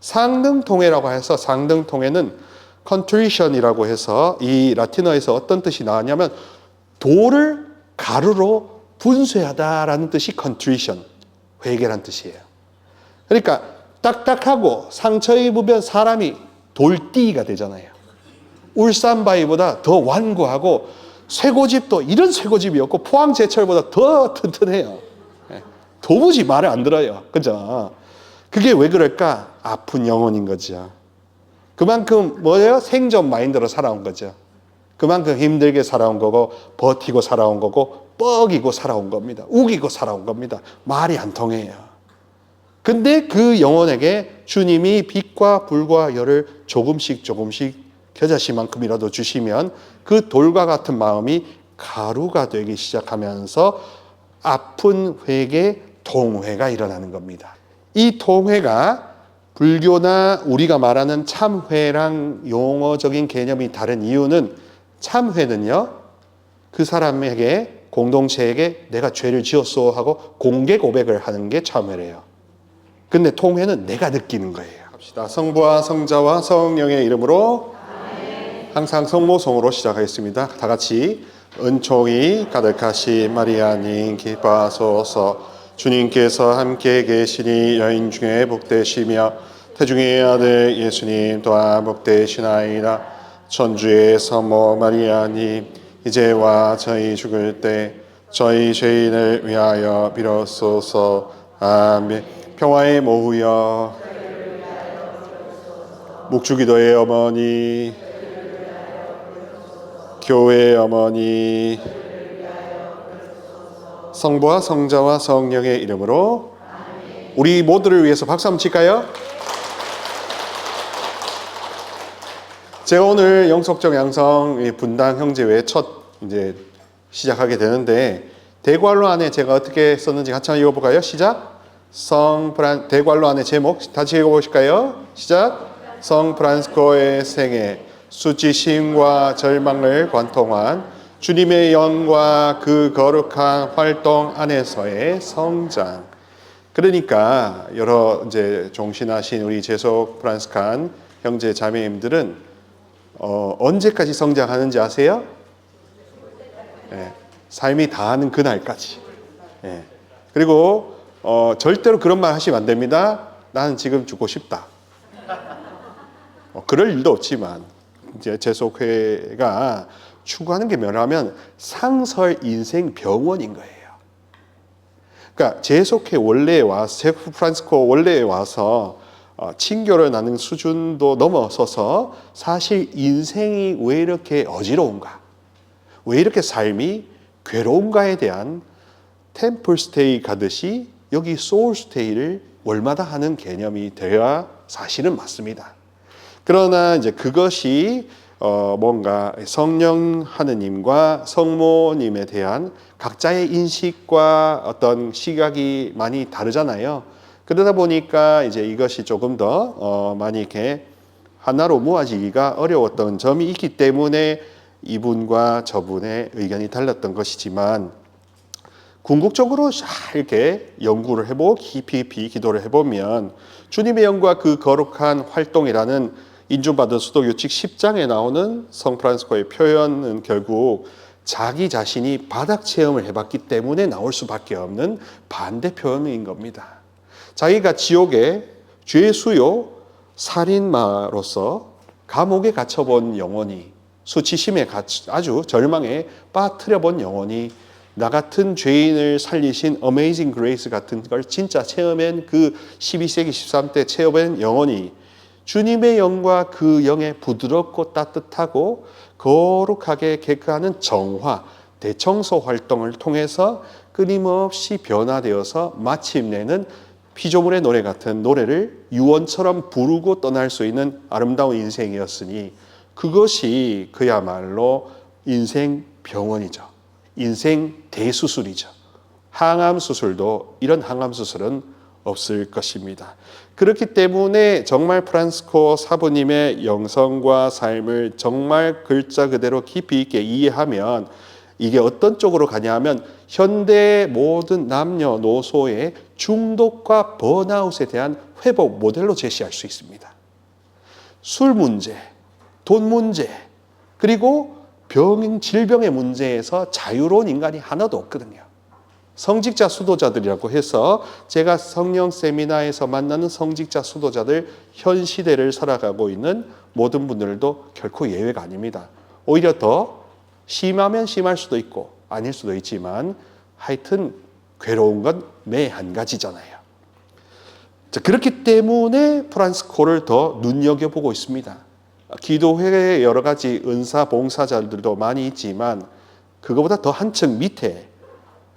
상등통회라고 해서 상등통회는 contrition이라고 해서 이 라틴어에서 어떤 뜻이 나왔냐면 돌을 가루로 분쇄하다라는 뜻이 contrition, 회개란 뜻이에요. 그러니까 딱딱하고 상처 입으면 사람이 돌띠가 되잖아요. 울산바위보다 더 완고하고 쇠고집도 이런 쇠고집이었고 포항제철보다 더 튼튼해요. 도무지 말을 안 들어요. 그죠? 그게 왜 그럴까? 아픈 영혼인 거죠. 그만큼 뭐예요? 생존 마인드로 살아온 거죠. 그만큼 힘들게 살아온 거고 버티고 살아온 거고 뻐기고 살아온 겁니다. 우기고 살아온 겁니다. 말이 안 통해요. 근데 그 영혼에게 주님이 빛과 불과 열을 조금씩 겨자씨만큼이라도 주시면 그 돌과 같은 마음이 가루가 되기 시작하면서 아픈 회개, 통회가 일어나는 겁니다. 이 통회가 불교나 우리가 말하는 참회랑 용어적인 개념이 다른 이유는 참회는요, 그 사람에게, 공동체에게 내가 죄를 지었소 하고 공개 고백을 하는 게 참회래요. 근데 통회는 내가 느끼는 거예요. 합시다. 성부와 성자와 성령의 이름으로 항상 성모성으로 시작하겠습니다. 다 같이 은총이 가득하신 마리아님 기뻐하소서. 주님께서 함께 계시니 여인 중에 복되시며 태중의 아들 예수님 또한 복되시나이다. 천주의 성모 마리아님 이제와 저희 죽을 때 저희 죄인을 위하여 빌어소서. 아멘. 평화의 모후여 묵주기도의 어머니 교회의 어머니 성부와 성자와 성령의 이름으로 우리 모두를 위해서 박수 한번 칠까요? 제가 오늘 영속적 양성 분당 형제회 첫 이제 시작하게 되는데 대관로 안에 제가 어떻게 썼는지 같이 한번 읽어볼까요? 시작. 대관로 안에 제목 다시 읽어보실까요? 시작. 성 프란시스코의 생애 수치심과 절망을 관통한 주님의 영과 그 거룩한 활동 안에서의 성장. 그러니까 여러 이제 종신하신 우리 제속 프란시스칸 형제 자매님들은 언제까지 성장하는지 아세요? 네, 삶이 다하는 그날까지. 네. 그리고 절대로 그런 말 하시면 안 됩니다. 나는 지금 죽고 싶다. 그럴 일도 없지만 이제 제속회가 추구하는 게 뭐냐면 상설 인생 병원인 거예요. 그러니까 제속회 원래에 와서 제속 프란시스코 원래에 와서 친교를 나눈 수준도 넘어서서 사실 인생이 왜 이렇게 어지러운가, 왜 이렇게 삶이 괴로운가에 대한 템플 스테이 가듯이 여기 소울 스테이를 월마다 하는 개념이 되어야 사실은 맞습니다. 그러나 이제 그것이 뭔가 성령 하느님과 성모님에 대한 각자의 인식과 어떤 시각이 많이 다르잖아요. 그러다 보니까 이제 이것이 조금 더 많이 이렇게 하나로 모아지기가 어려웠던 점이 있기 때문에 이분과 저분의 의견이 달랐던 것이지만 궁극적으로 이렇게 연구를 해보고 깊이 기도를 해보면 주님의 영과 그 거룩한 활동이라는 인준받은 수도규칙 10장에 나오는 성 프란시스코의 표현은 결국 자기 자신이 바닥 체험을 해봤기 때문에 나올 수밖에 없는 반대 표현인 겁니다. 자기가 지옥의 죄수요 살인마로서 감옥에 갇혀본 영혼이, 수치심에 아주 절망에 빠뜨려본 영혼이 나 같은 죄인을 살리신 어메이징 그레이스 같은 걸 진짜 체험한 그 12세기 13대 체험한 영혼이 주님의 영과 그 영의 부드럽고 따뜻하고 거룩하게 계획하는 정화, 대청소 활동을 통해서 끊임없이 변화되어서 마침내는 피조물의 노래 같은 노래를 유언처럼 부르고 떠날 수 있는 아름다운 인생이었으니 그것이 그야말로 인생 병원이죠. 인생 대수술이죠. 항암 수술도 이런 항암 수술은 없을 것입니다. 그렇기 때문에 정말 프란시스코 사부님의 영성과 삶을 정말 글자 그대로 깊이 있게 이해하면 이게 어떤 쪽으로 가냐 하면 현대 모든 남녀노소의 중독과 번아웃에 대한 회복 모델로 제시할 수 있습니다. 술 문제, 돈 문제, 그리고 질병의 문제에서 자유로운 인간이 하나도 없거든요. 성직자 수도자들이라고 해서 제가 성령 세미나에서 만나는 성직자 수도자들, 현 시대를 살아가고 있는 모든 분들도 결코 예외가 아닙니다. 오히려 더 심하면 심할 수도 있고 아닐 수도 있지만 하여튼 괴로운 건 매 한 가지잖아요. 자, 그렇기 때문에 프란시스코를 더 눈여겨보고 있습니다. 기도회에 여러 가지 은사 봉사자들도 많이 있지만 그거보다 더 한층 밑에,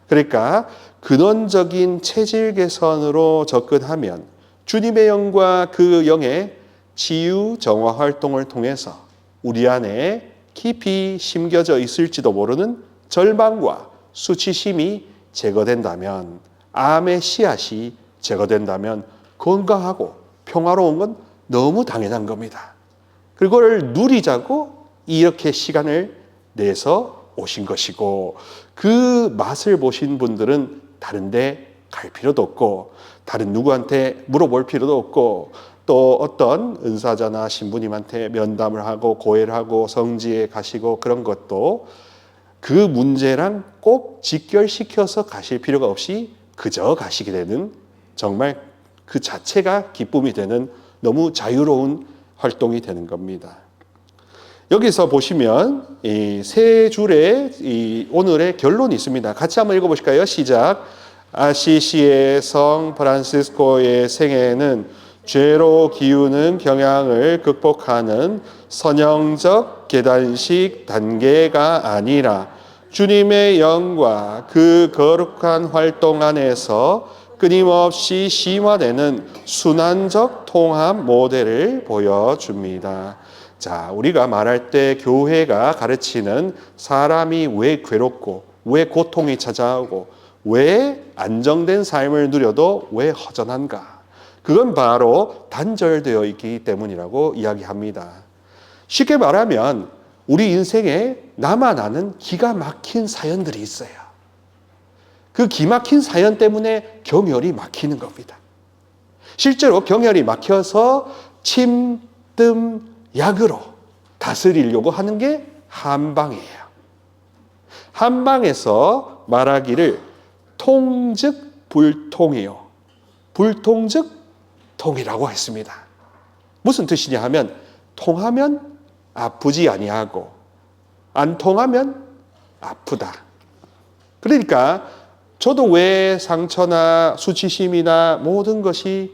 그러니까 근원적인 체질 개선으로 접근하면 주님의 영과 그 영의 치유 정화 활동을 통해서 우리 안에 깊이 심겨져 있을지도 모르는 절망과 수치심이 제거된다면, 암의 씨앗이 제거된다면 건강하고 평화로운 건 너무 당연한 겁니다. 그걸 누리자고 이렇게 시간을 내서 오신 것이고, 그 맛을 보신 분들은 다른 데 갈 필요도 없고 다른 누구한테 물어볼 필요도 없고 또 어떤 은사자나 신부님한테 면담을 하고 고해를 하고 성지에 가시고 그런 것도 그 문제랑 꼭 직결시켜서 가실 필요가 없이 그저 가시게 되는, 정말 그 자체가 기쁨이 되는 너무 자유로운 활동이 되는 겁니다. 여기서 보시면 이 세 줄의 이 오늘의 결론이 있습니다. 같이 한번 읽어보실까요? 시작. 아시시의 성 프란시스코의 생애는 죄로 기우는 경향을 극복하는 선형적 계단식 단계가 아니라 주님의 영과 그 거룩한 활동 안에서 끊임없이 심화되는 순환적 통합 모델을 보여줍니다. 자, 우리가 말할 때 교회가 가르치는 사람이 왜 괴롭고 왜 고통이 찾아오고 왜 안정된 삶을 누려도 왜 허전한가? 그건 바로 단절되어 있기 때문이라고 이야기합니다. 쉽게 말하면 우리 인생에 나만 아는 기가 막힌 사연들이 있어요. 그 기막힌 사연 때문에 경혈이 막히는 겁니다. 실제로 경혈이 막혀서 침, 뜸, 약으로 다스리려고 하는 게 한방이에요. 한방에서 말하기를 통즉 불통이요, 불통즉 통이라고 했습니다. 무슨 뜻이냐 하면 통하면 아프지 아니하고 안 통하면 아프다. 그러니까 저도 왜 상처나 수치심이나 모든 것이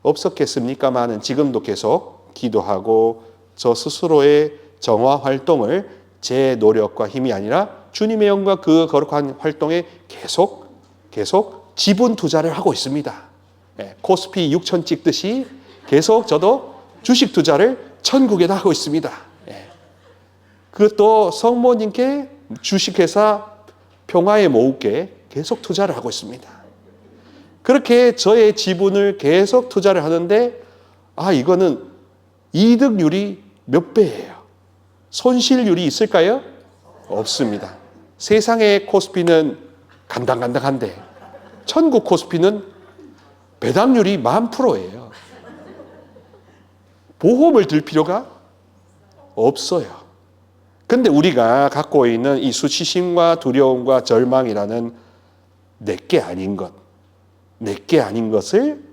없었겠습니까마는 지금도 계속 기도하고 저 스스로의 정화 활동을 제 노력과 힘이 아니라 주님의 영과 그 거룩한 활동에 계속 지분 투자를 하고 있습니다. 코스피 6천 찍듯이 계속 저도 주식 투자를 천국에다 하고 있습니다. 그것도 성모님께 주식회사 평화의 모으게 계속 투자를 하고 있습니다. 그렇게 저의 지분을 계속 투자를 하는데 이거는 이득률이 몇 배예요? 손실률이 있을까요? 없습니다. 세상의 코스피는 간당간당한데 천국 코스피는 배당률이 10,000%예요. 보험을 들 필요가 없어요. 근데 우리가 갖고 있는 이 수치심과 두려움과 절망이라는 내게 아닌 것을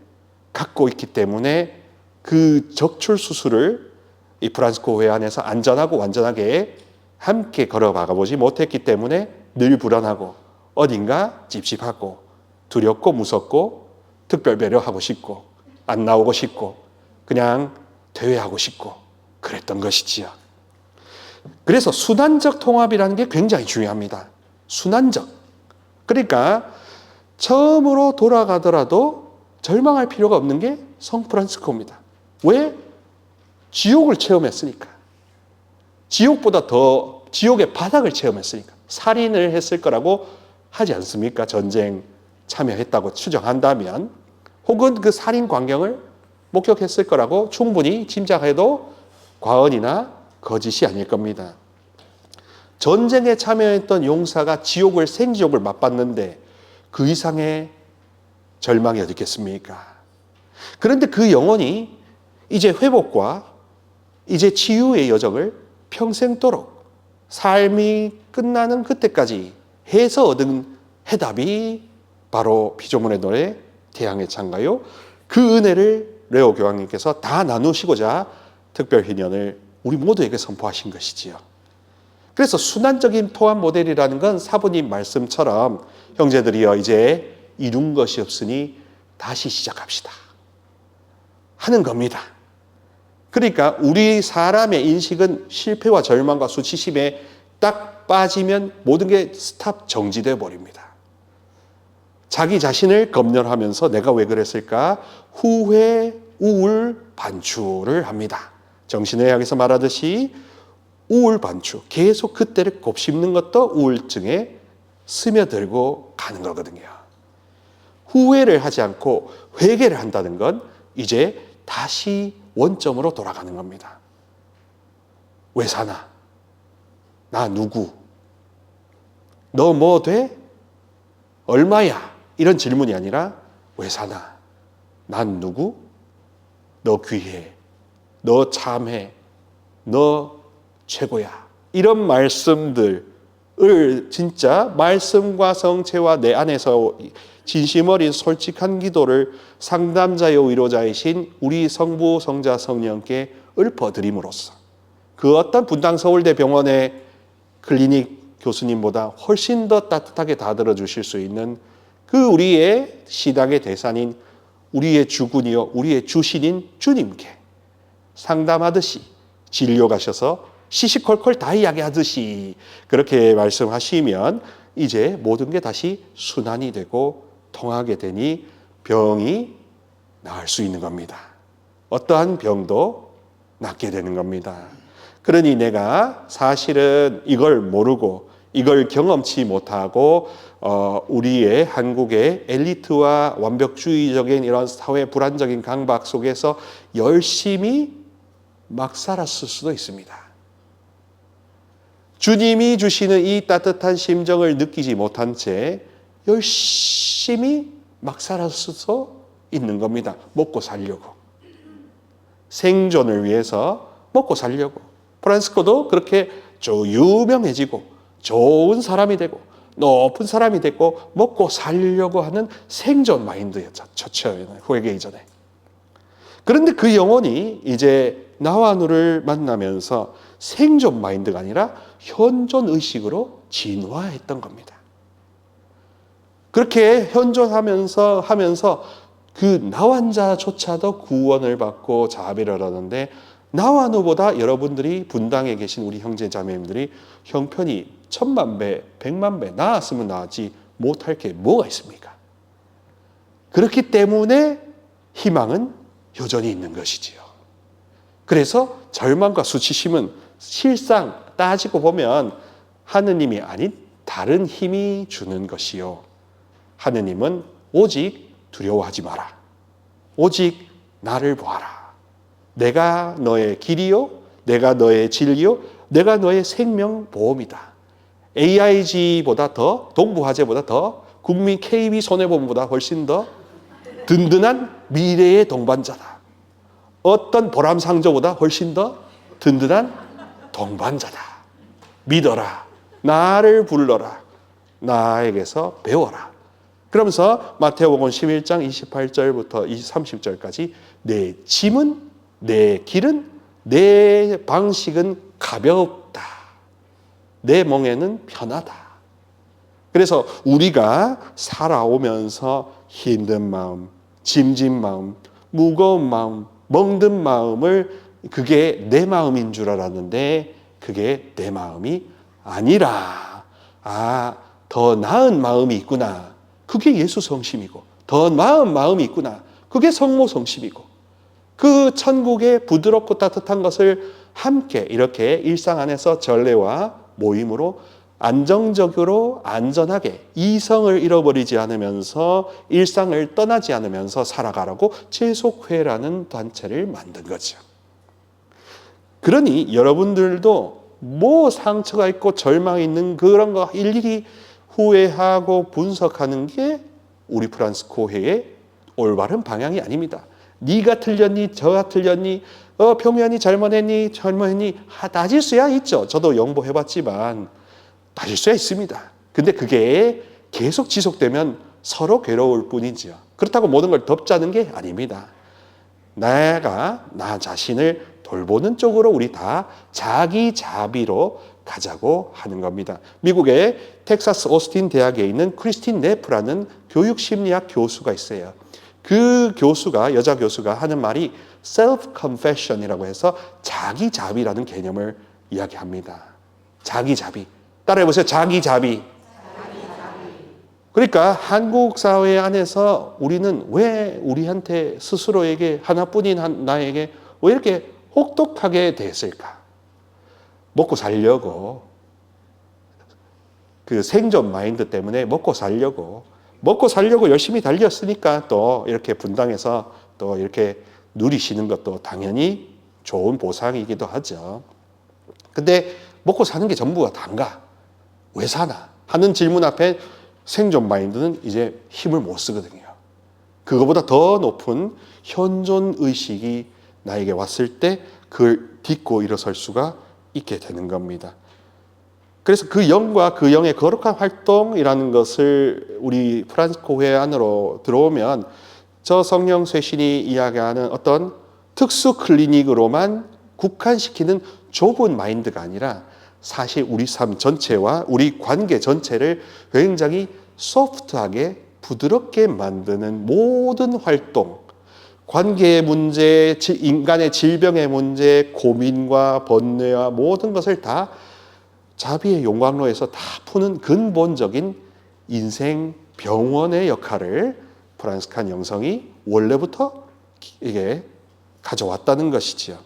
갖고 있기 때문에 그 적출 수술을 이 프란시스코 회의 안에서 안전하고 완전하게 함께 걸어가 보지 못했기 때문에 늘 불안하고 어딘가 찝찝하고 두렵고 무섭고 특별 배려하고 싶고 안 나오고 싶고 그냥 퇴회하고 싶고 그랬던 것이지요. 그래서 순환적 통합이라는 게 굉장히 중요합니다. 순환적. 그러니까 처음으로 돌아가더라도 절망할 필요가 없는 게 성 프란시스코입니다. 왜? 지옥을 체험했으니까. 지옥보다 더 지옥의 바닥을 체험했으니까. 살인을 했을 거라고 하지 않습니까? 전쟁 참여했다고 추정한다면, 혹은 그 살인 광경을 목격했을 거라고 충분히 짐작해도 과언이나 거짓이 아닐 겁니다. 전쟁에 참여했던 용사가 생지옥을 맛봤는데 그 이상의 절망이 어디 있겠습니까? 그런데 그 영혼이 이제 회복과 이제 치유의 여정을 평생도록 삶이 끝나는 그때까지 해서 얻은 해답이 바로 피조물의 노래 태양의 창가요. 그 은혜를 레오 교황님께서 다 나누시고자 특별희년을 우리 모두에게 선포하신 것이지요. 그래서 순환적인 통합 모델이라는 건 사부님 말씀처럼 형제들이여 이제 이룬 것이 없으니 다시 시작합시다 하는 겁니다. 그러니까 우리 사람의 인식은 실패와 절망과 수치심에 딱 빠지면 모든 게 스탑 정지되어 버립니다. 자기 자신을 검열하면서 내가 왜 그랬을까? 후회, 우울, 반추를 합니다. 정신의학에서 말하듯이 우울, 반추, 계속 그때를 곱씹는 것도 우울증에 스며들고 가는 거거든요. 후회를 하지 않고 회개를 한다는 건 이제 다시 원점으로 돌아가는 겁니다. 왜 사나? 나 누구? 너 뭐 돼? 얼마야? 이런 질문이 아니라 왜 사나? 난 누구? 너 귀해. 너 참해. 너 최고야. 이런 말씀들을 진짜 말씀과 성체와 내 안에서 진심 어린 솔직한 기도를 상담자요 위로자이신 우리 성부, 성자, 성령께 읊어드림으로써 그 어떤 분당 서울대 병원의 클리닉 교수님보다 훨씬 더 따뜻하게 다들어 주실 수 있는 그 우리의 시당의 대산인 우리의 주군이요 우리의 주신인 주님께 상담하듯이 진료 가셔서 시시콜콜 다 이야기하듯이 그렇게 말씀하시면 이제 모든 게 다시 순환이 되고 통하게 되니 병이 나을 수 있는 겁니다. 어떠한 병도 낫게 되는 겁니다. 그러니 내가 사실은 이걸 모르고 이걸 경험치 못하고 우리의 한국의 엘리트와 완벽주의적인 이런 사회 불안적인 강박 속에서 열심히 막 살았을 수도 있습니다. 주님이 주시는 이 따뜻한 심정을 느끼지 못한 채 열심히 막 살았을 수 있는 겁니다. 먹고 살려고. 생존을 위해서 먹고 살려고. 프란시스코도 그렇게 유명해지고 좋은 사람이 되고 높은 사람이 되고 먹고 살려고 하는 생존 마인드였죠. 회개 이전에. 그런데 그 영혼이 이제 나와 너를 만나면서 생존 마인드가 아니라 현존 의식으로 진화했던 겁니다. 그렇게 현존하면서 그 나환자조차도 구원을 받고 자비를 하는데 나와누보다 여러분들이 분당에 계신 우리 형제 자매님들이 형편이 1000만 배, 100만 배 나았으면 나았지 못할 게 뭐가 있습니까? 그렇기 때문에 희망은 여전히 있는 것이지요. 그래서 절망과 수치심은 실상 따지고 보면 하느님이 아닌 다른 힘이 주는 것이요. 하느님은 오직 두려워하지 마라. 오직 나를 보아라. 내가 너의 길이요. 내가 너의 진리요. 내가 너의 생명보험이다. AIG보다 더, 동부화재보다 더, 국민 KB 손해보험보다 훨씬 더 든든한 미래의 동반자다. 어떤 보람상조보다 훨씬 더 든든한 동반자다. 믿어라. 나를 불러라. 나에게서 배워라. 그러면서 마태복음 11장 28절부터 30절까지 내 짐은, 내 길은, 내 방식은 가볍다. 내 멍에는 편하다. 그래서 우리가 살아오면서 힘든 마음, 짐진 마음, 무거운 마음, 멍든 마음을 그게 내 마음인 줄 알았는데 그게 내 마음이 아니라 더 나은 마음이 있구나. 그게 예수 성심이고 더 나은 마음이 있구나. 그게 성모 성심이고 그 천국의 부드럽고 따뜻한 것을 함께 이렇게 일상 안에서 전례와 모임으로 안정적으로 안전하게 이성을 잃어버리지 않으면서 일상을 떠나지 않으면서 살아가라고 재속회라는 단체를 만든 거죠. 그러니 여러분들도 뭐 상처가 있고 절망이 있는 그런 거 일일이 후회하고 분석하는 게 우리 프란시스코 회의 올바른 방향이 아닙니다. 네가 틀렸니? 저가 틀렸니? 평면이 잘못했니? 따질 수야 있죠. 저도 영보해봤지만 따질 수야 있습니다. 근데 그게 계속 지속되면 서로 괴로울 뿐이지요. 그렇다고 모든 걸 덮자는 게 아닙니다. 나 자신을 돌보는 쪽으로 우리 다 자기 자비로 가자고 하는 겁니다. 미국의 텍사스 오스틴 대학에 있는 크리스틴 네프라는 교육심리학 교수가 있어요. 그 교수가, 여자 교수가 하는 말이 self-confession이라고 해서 자기 자비라는 개념을 이야기합니다. 자기 자비. 따라해보세요. 자기 자비. 그러니까 한국 사회 안에서 우리는 왜 우리한테 스스로에게 하나뿐인 나에게 왜 이렇게 혹독하게 대했을까? 먹고 살려고 그 생존 마인드 때문에 먹고 살려고 열심히 달렸으니까 또 이렇게 분당해서 또 이렇게 누리시는 것도 당연히 좋은 보상이기도 하죠. 근데 먹고 사는 게 전부가 단가? 왜 사나? 하는 질문 앞에 생존 마인드는 이제 힘을 못 쓰거든요. 그거보다 더 높은 현존 의식이 나에게 왔을 때 그걸 딛고 일어설 수가 있게 되는 겁니다. 그래서 그 영과 그 영의 거룩한 활동이라는 것을 우리 프란시스코 회의 안으로 들어오면 저 성령 쇄신이 이야기하는 어떤 특수 클리닉으로만 국한시키는 좁은 마인드가 아니라 사실 우리 삶 전체와 우리 관계 전체를 굉장히 소프트하게 부드럽게 만드는 모든 활동, 관계의 문제, 인간의 질병의 문제, 고민과 번뇌와 모든 것을 다 자비의 용광로에서 다 푸는 근본적인 인생 병원의 역할을 프란시스칸 영성이 원래부터 이게 가져왔다는 것이지요.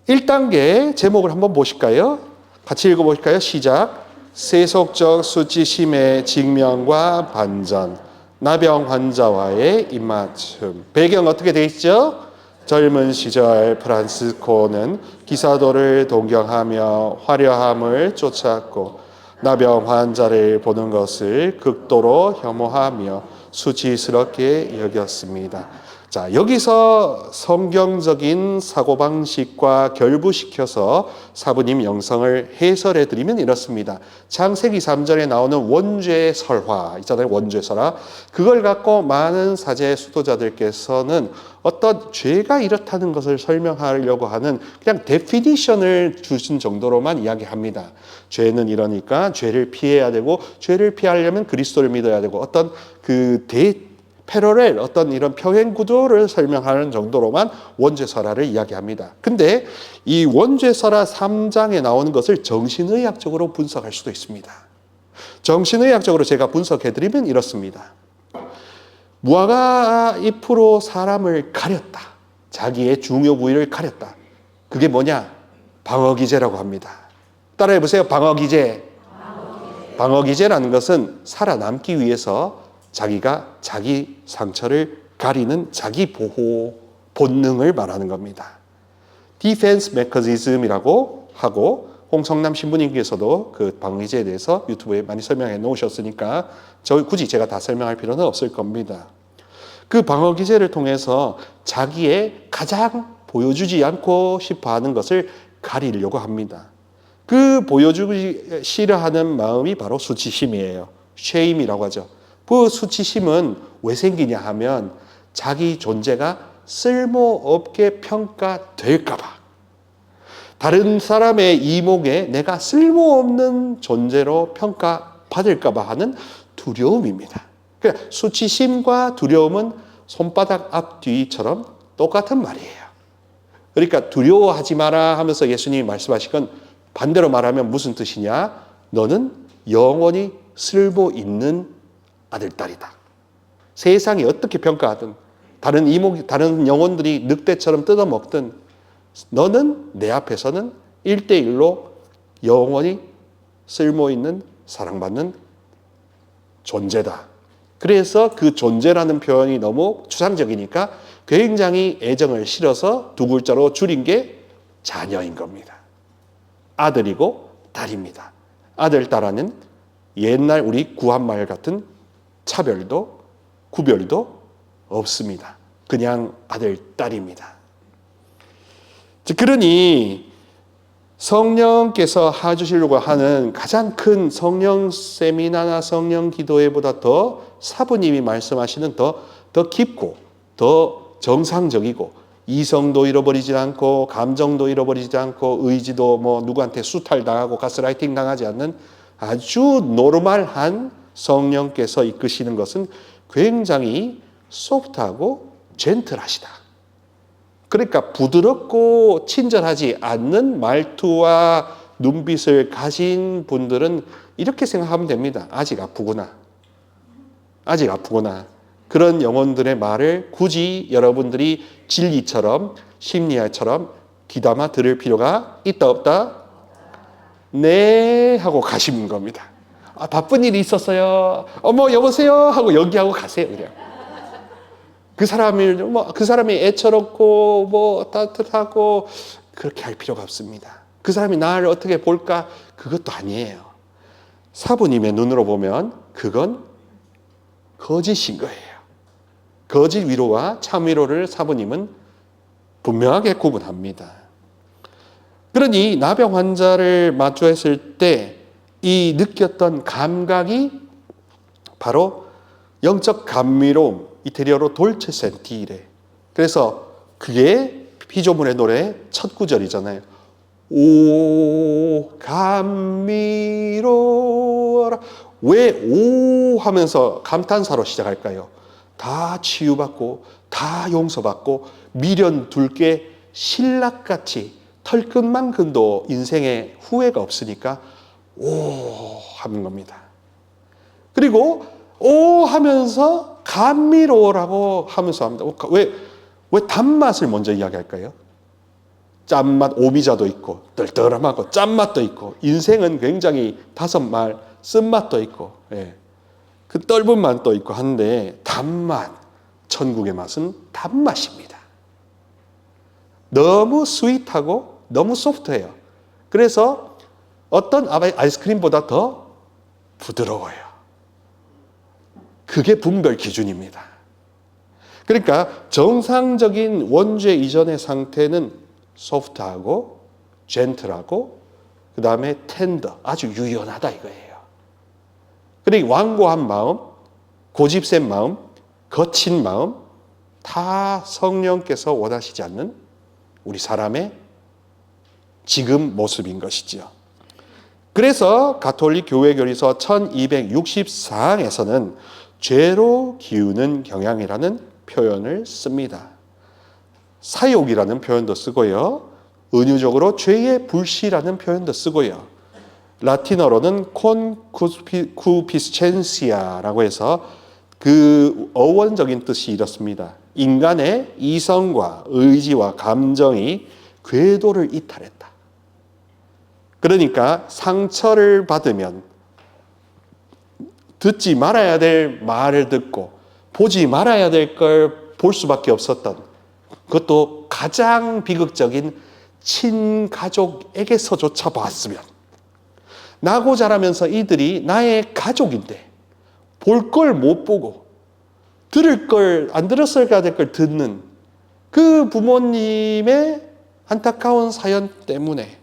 1단계 제목을 한번 보실까요? 같이 읽어보실까요? 시작. 세속적 수치심의 직면과 반전, 나병 환자와의 입맞춤. 배경 어떻게 되어 있죠? 젊은 시절 프란시스코는 기사도를 동경하며 화려함을 쫓았고 나병 환자를 보는 것을 극도로 혐오하며 수치스럽게 여겼습니다. 자, 여기서 성경적인 사고방식과 결부시켜서 사부님 영성을 해설해 드리면 이렇습니다. 창세기 3절에 나오는 원죄 설화 있잖아요. 원죄 설화. 그걸 갖고 많은 사제 수도자들께서는 어떤 죄가 이렇다는 것을 설명하려고 하는 그냥 데피니션을 주신 정도로만 이야기합니다. 죄는 이러니까 죄를 피해야 되고 죄를 피하려면 그리스도를 믿어야 되고 어떤 그 패러렐 어떤 이런 평행 구조를 설명하는 정도로만 원죄설화를 이야기합니다. 근데 이 원죄설화 3장에 나오는 것을 정신의학적으로 분석할 수도 있습니다. 정신의학적으로 제가 분석해드리면 이렇습니다. 무화과 잎으로 사람을 가렸다. 자기의 중요 부위를 가렸다. 그게 뭐냐? 방어기제라고 합니다. 따라해보세요. 방어기제. 방어기제라는 것은 살아남기 위해서 자기가 자기 상처를 가리는 자기 보호 본능을 말하는 겁니다. 디펜스 메커니즘이라고 하고 홍성남 신부님께서도 그 방어기제에 대해서 유튜브에 많이 설명해 놓으셨으니까 굳이 제가 다 설명할 필요는 없을 겁니다. 그 방어기제를 통해서 자기의 가장 보여주지 않고 싶어하는 것을 가리려고 합니다. 그 보여주기 싫어하는 마음이 바로 수치심이에요. 쉐임이라고 하죠. 그 수치심은 왜 생기냐 하면 자기 존재가 쓸모없게 평가될까 봐. 다른 사람의 이목에 내가 쓸모없는 존재로 평가받을까 봐 하는 두려움입니다. 그러니까 수치심과 두려움은 손바닥 앞뒤처럼 똑같은 말이에요. 그러니까 두려워하지 마라 하면서 예수님이 말씀하신 건 반대로 말하면 무슨 뜻이냐? 너는 영원히 쓸모 있는 아들, 딸이다. 세상이 어떻게 평가하든 다른 영혼들이 늑대처럼 뜯어먹든 너는 내 앞에서는 1대1로 영원히 쓸모있는 사랑받는 존재다. 그래서 그 존재라는 표현이 너무 추상적이니까 굉장히 애정을 실어서 두 글자로 줄인 게 자녀인 겁니다. 아들이고 딸입니다. 아들, 딸하는 옛날 우리 구한말 같은 차별도 구별도 없습니다. 그냥 아들, 딸입니다. 그러니 성령께서 해주시려고 하는 가장 큰 성령 세미나나 성령 기도회보다 더 사부님이 말씀하시는 더 깊고 더 정상적이고 이성도 잃어버리지 않고 감정도 잃어버리지 않고 의지도 누구한테 수탈당하고 가스라이팅 당하지 않는 아주 노멀한 성령께서 이끄시는 것은 굉장히 소프트하고 젠틀하시다. 그러니까 부드럽고 친절하지 않는 말투와 눈빛을 가진 분들은 이렇게 생각하면 됩니다. 아직 아프구나. 아직 아프구나. 그런 영혼들의 말을 굳이 여러분들이 진리처럼 심리학처럼 귀담아 들을 필요가 있다 없다? 네 하고 가시는 겁니다. 바쁜 일이 있었어요. 여보세요 하고 연기하고 가세요. 그냥. 그 사람이 애처롭고 따뜻하고 그렇게 할 필요가 없습니다. 그 사람이 나를 어떻게 볼까? 그것도 아니에요. 사부님의 눈으로 보면 그건 거짓인 거예요. 거짓 위로와 참 위로를 사부님은 분명하게 구분합니다. 그러니 나병 환자를 마주했을 때 이 느꼈던 감각이 바로 영적 감미로움, 이태리어로 돌체 센티레. 그래서 그게 피조물의 노래 첫 구절이잖아요. 오 감미로워라. 왜 오 하면서 감탄사로 시작할까요? 다 치유받고 다 용서받고 미련 둘 게 신락같이 털끝만큼도 인생에 후회가 없으니까 오 하는 겁니다. 그리고 오 하면서 감미로워라고 하면서 합니다. 왜 단맛을 먼저 이야기할까요? 짠맛, 오미자도 있고 떨떨하고 짠맛도 있고 인생은 굉장히 다섯 말 쓴맛도 있고 그 떫은 맛도 있고 한데 단맛, 천국의 맛은 단맛입니다. 너무 스윗하고 너무 소프트해요. 그래서 어떤 아이스크림보다 더 부드러워요. 그게 분별 기준입니다. 그러니까 정상적인 원죄 이전의 상태는 소프트하고 젠틀하고 그 다음에 텐더, 아주 유연하다 이거예요. 그러니까 완고한 마음, 고집센 마음, 거친 마음 다 성령께서 원하시지 않는 우리 사람의 지금 모습인 것이지요. 그래서 가톨릭 교회교리서 1264항에서는 죄로 기우는 경향이라는 표현을 씁니다. 사욕이라는 표현도 쓰고요. 은유적으로 죄의 불씨라는 표현도 쓰고요. 라틴어로는 concupiscensia라고 해서 그 어원적인 뜻이 이렇습니다. 인간의 이성과 의지와 감정이 궤도를 이탈했다. 그러니까 상처를 받으면 듣지 말아야 될 말을 듣고 보지 말아야 될 걸 볼 수밖에 없었던, 그것도 가장 비극적인 친가족에게서조차 봤으면, 나고 자라면서 이들이 나의 가족인데 볼 걸 못 보고 들을 걸 안 들었어야 될 걸 듣는 그 부모님의 안타까운 사연 때문에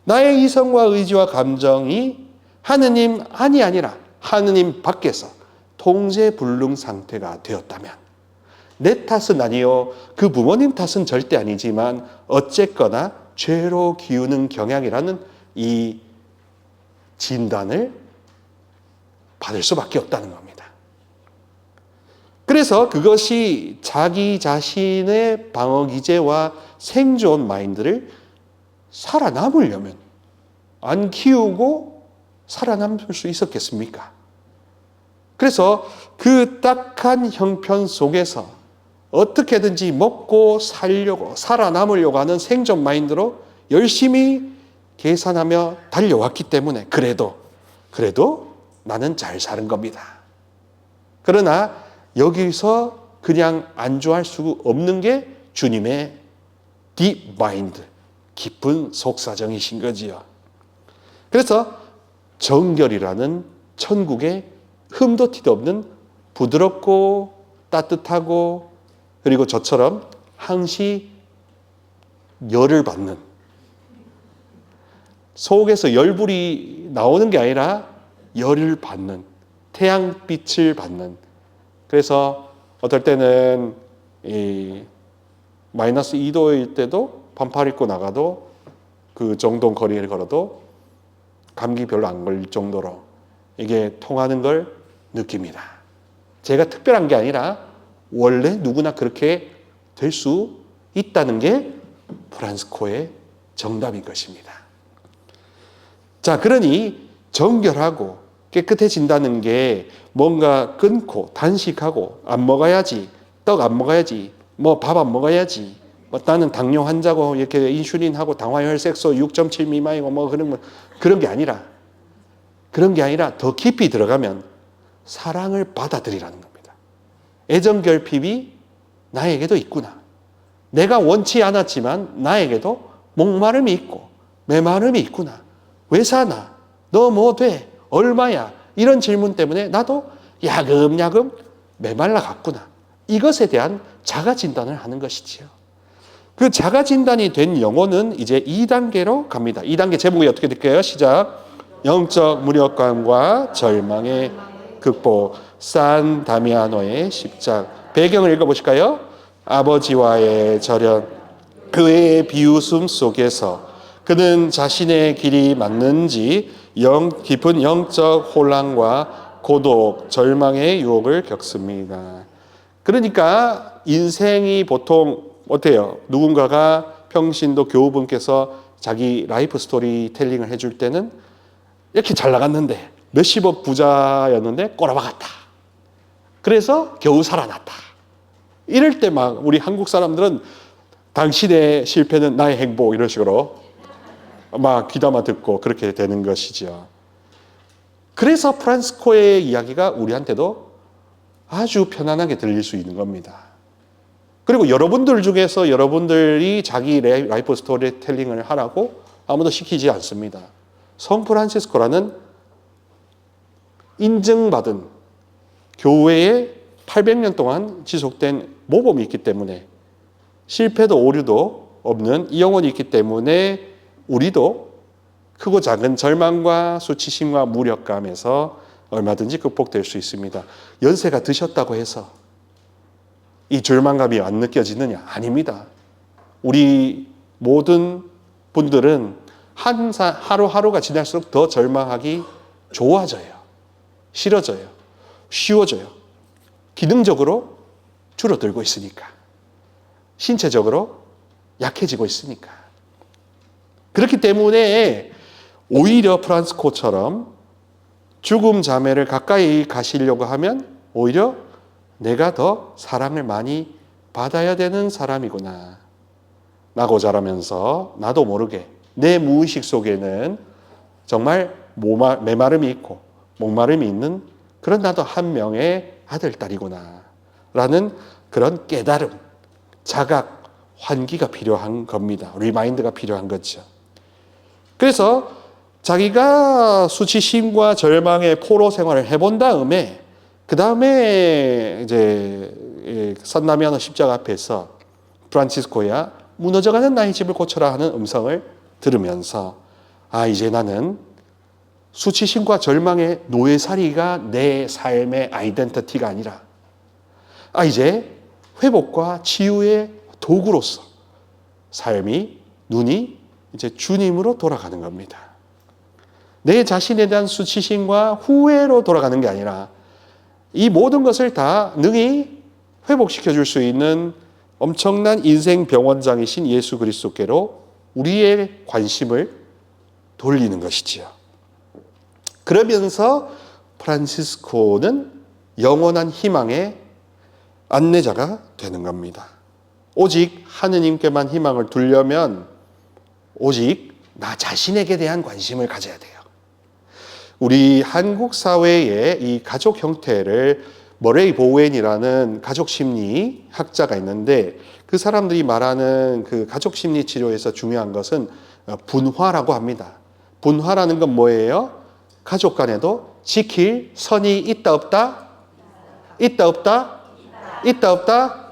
나의 이성과 의지와 감정이 하느님 안이 아니라 하느님 밖에서 통제불능 상태가 되었다면, 내 탓은 아니요, 그 부모님 탓은 절대 아니지만 어쨌거나 죄로 기우는 경향이라는 이 진단을 받을 수밖에 없다는 겁니다. 그래서 그것이 자기 자신의 방어기제와 생존 마인드를 살아남으려면 안 키우고 살아남을 수 있었겠습니까? 그래서 그 딱한 형편 속에서 어떻게든지 먹고 살려고, 살아남으려고 하는 생존 마인드로 열심히 계산하며 달려왔기 때문에 그래도 나는 잘 사는 겁니다. 그러나 여기서 그냥 안주할 수 없는 게 주님의 딥 마인드, 깊은 속사정이신 거지요. 그래서 정결이라는 천국의 흠도 티도 없는 부드럽고 따뜻하고 그리고 저처럼 항시 열을 받는, 속에서 열불이 나오는 게 아니라 열을 받는, 태양빛을 받는. 그래서 어떨 때는 마이너스 2도일 때도 반팔 입고 나가도 그 정도 거리를 걸어도 감기 별로 안 걸릴 정도로 이게 통하는 걸 느낍니다. 제가 특별한 게 아니라 원래 누구나 그렇게 될 수 있다는 게 프란시스코의 정답인 것입니다. 자, 그러니 정결하고 깨끗해진다는 게 뭔가 끊고 단식하고 안 먹어야지, 떡 안 먹어야지, 뭐 밥 안 먹어야지, 뭐 나는 당뇨 환자고 이렇게 인슐린하고 당화혈색소 6.7 미만이고 뭐 그런 게 아니라 더 깊이 들어가면 사랑을 받아들이라는 겁니다. 애정 결핍이 나에게도 있구나. 내가 원치 않았지만 나에게도 목마름이 있고 메마름이 있구나. 왜 사나? 너 뭐 돼? 얼마야? 이런 질문 때문에 나도 야금야금 메말라 갔구나. 이것에 대한 자가 진단을 하는 것이지요. 그 자가 진단이 된 영혼은 이제 2단계로 갑니다. 2단계 제목이 어떻게 될까요? 시작. 영적 무력감과 절망의 극복. 산 다미아노의 십자가. 배경을 읽어보실까요? 아버지와의 절연, 그의 비웃음 속에서 그는 자신의 길이 맞는지 깊은 영적 혼란과 고독, 절망의 유혹을 겪습니다. 그러니까 인생이 보통 어때요? 누군가가 평신도 교우분께서 자기 라이프 스토리 텔링을 해줄 때는 이렇게 잘 나갔는데 몇십억 부자였는데 꼬라박았다. 그래서 겨우 살아났다. 이럴 때 막 우리 한국 사람들은 당신의 실패는 나의 행복 이런 식으로 막 귀담아 듣고 그렇게 되는 것이죠. 그래서 프란시스코의 이야기가 우리한테도 아주 편안하게 들릴 수 있는 겁니다. 그리고 여러분들 중에서 여러분들이 자기 라이프 스토리텔링을 하라고 아무도 시키지 않습니다. 성 프란시스코라는 인증받은 교회에 800년 동안 지속된 모범이 있기 때문에 실패도 오류도 없는 이 영혼이 있기 때문에 우리도 크고 작은 절망과 수치심과 무력감에서 얼마든지 극복될 수 있습니다. 연세가 드셨다고 해서 이 절망감이 안 느껴지느냐? 아닙니다. 우리 모든 분들은 하루하루가 지날수록 더 절망하기 좋아져요. 싫어져요. 쉬워져요. 기능적으로 줄어들고 있으니까. 신체적으로 약해지고 있으니까. 그렇기 때문에 오히려 프란시스코처럼 죽음 자매를 가까이 가시려고 하면 오히려 내가 더 사랑을 많이 받아야 되는 사람이구나. 나고 자라면서 나도 모르게 내 무의식 속에는 정말 메마름이 있고 목마름이 있는 그런 나도 한 명의 아들, 딸이구나. 라는 그런 깨달음, 자각, 환기가 필요한 겁니다. 리마인드가 필요한 거죠. 그래서 자기가 수치심과 절망의 포로 생활을 해본 다음에 그 다음에 이제 산다미아노 십자가 앞에서 프란시스코야 무너져가는 나의 집을 고쳐라 하는 음성을 들으면서 이제 나는 수치심과 절망의 노예살이가 내 삶의 아이덴티티가 아니라 이제 회복과 치유의 도구로서 삶이 눈이 이제 주님으로 돌아가는 겁니다. 내 자신에 대한 수치심과 후회로 돌아가는 게 아니라 이 모든 것을 다 능히 회복시켜 줄 수 있는 엄청난 인생 병원장이신 예수 그리스도께로 우리의 관심을 돌리는 것이지요. 그러면서 프란시스코는 영원한 희망의 안내자가 되는 겁니다. 오직 하느님께만 희망을 두려면 오직 나 자신에게 대한 관심을 가져야 돼요. 우리 한국 사회의 이 가족 형태를 머레이 보웬이라는 가족 심리 학자가 있는데 그 사람들이 말하는 그 가족 심리 치료에서 중요한 것은 분화라고 합니다. 분화라는 건 뭐예요? 가족 간에도 지킬 선이 있다 없다? 있다 없다? 있다 없다?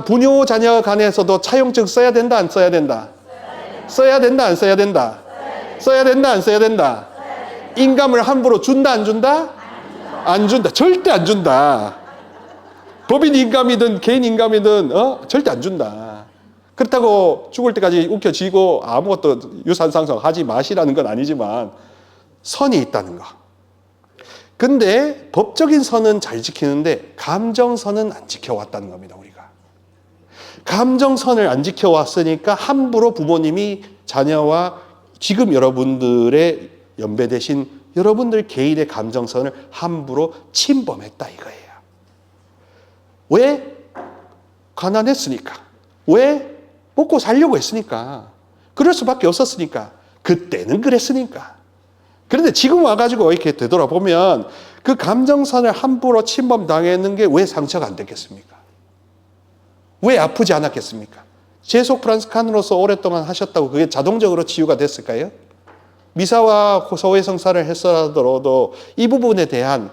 부녀 자녀 간에서도 차용증 써야 된다 안 써야 된다? 써야 된다 안 써야 된다? 써야 된다 안 써야 된다? 인감을 함부로 준다 안 준다? 안 준다. 절대 안 준다. 법인 인감이든 개인 인감이든 절대 안 준다. 그렇다고 죽을 때까지 웃겨지고 아무것도 유산상속 하지 마시라는 건 아니지만 선이 있다는 거. 근데 법적인 선은 잘 지키는데 감정선은 안 지켜왔다는 겁니다. 우리가. 감정선을 안 지켜왔으니까 함부로 부모님이 자녀와 지금 여러분들의 연배되신 여러분들 개인의 감정선을 함부로 침범했다 이거예요. 왜? 가난했으니까. 왜? 먹고 살려고 했으니까. 그럴 수밖에 없었으니까. 그때는 그랬으니까. 그런데 지금 와가지고 이렇게 되돌아보면 그 감정선을 함부로 침범당했는 게 왜 상처가 안 됐겠습니까? 왜 아프지 않았겠습니까? 재속 프란스칸으로서 오랫동안 하셨다고 그게 자동적으로 치유가 됐을까요? 미사와 소외성사를 했어도 이 부분에 대한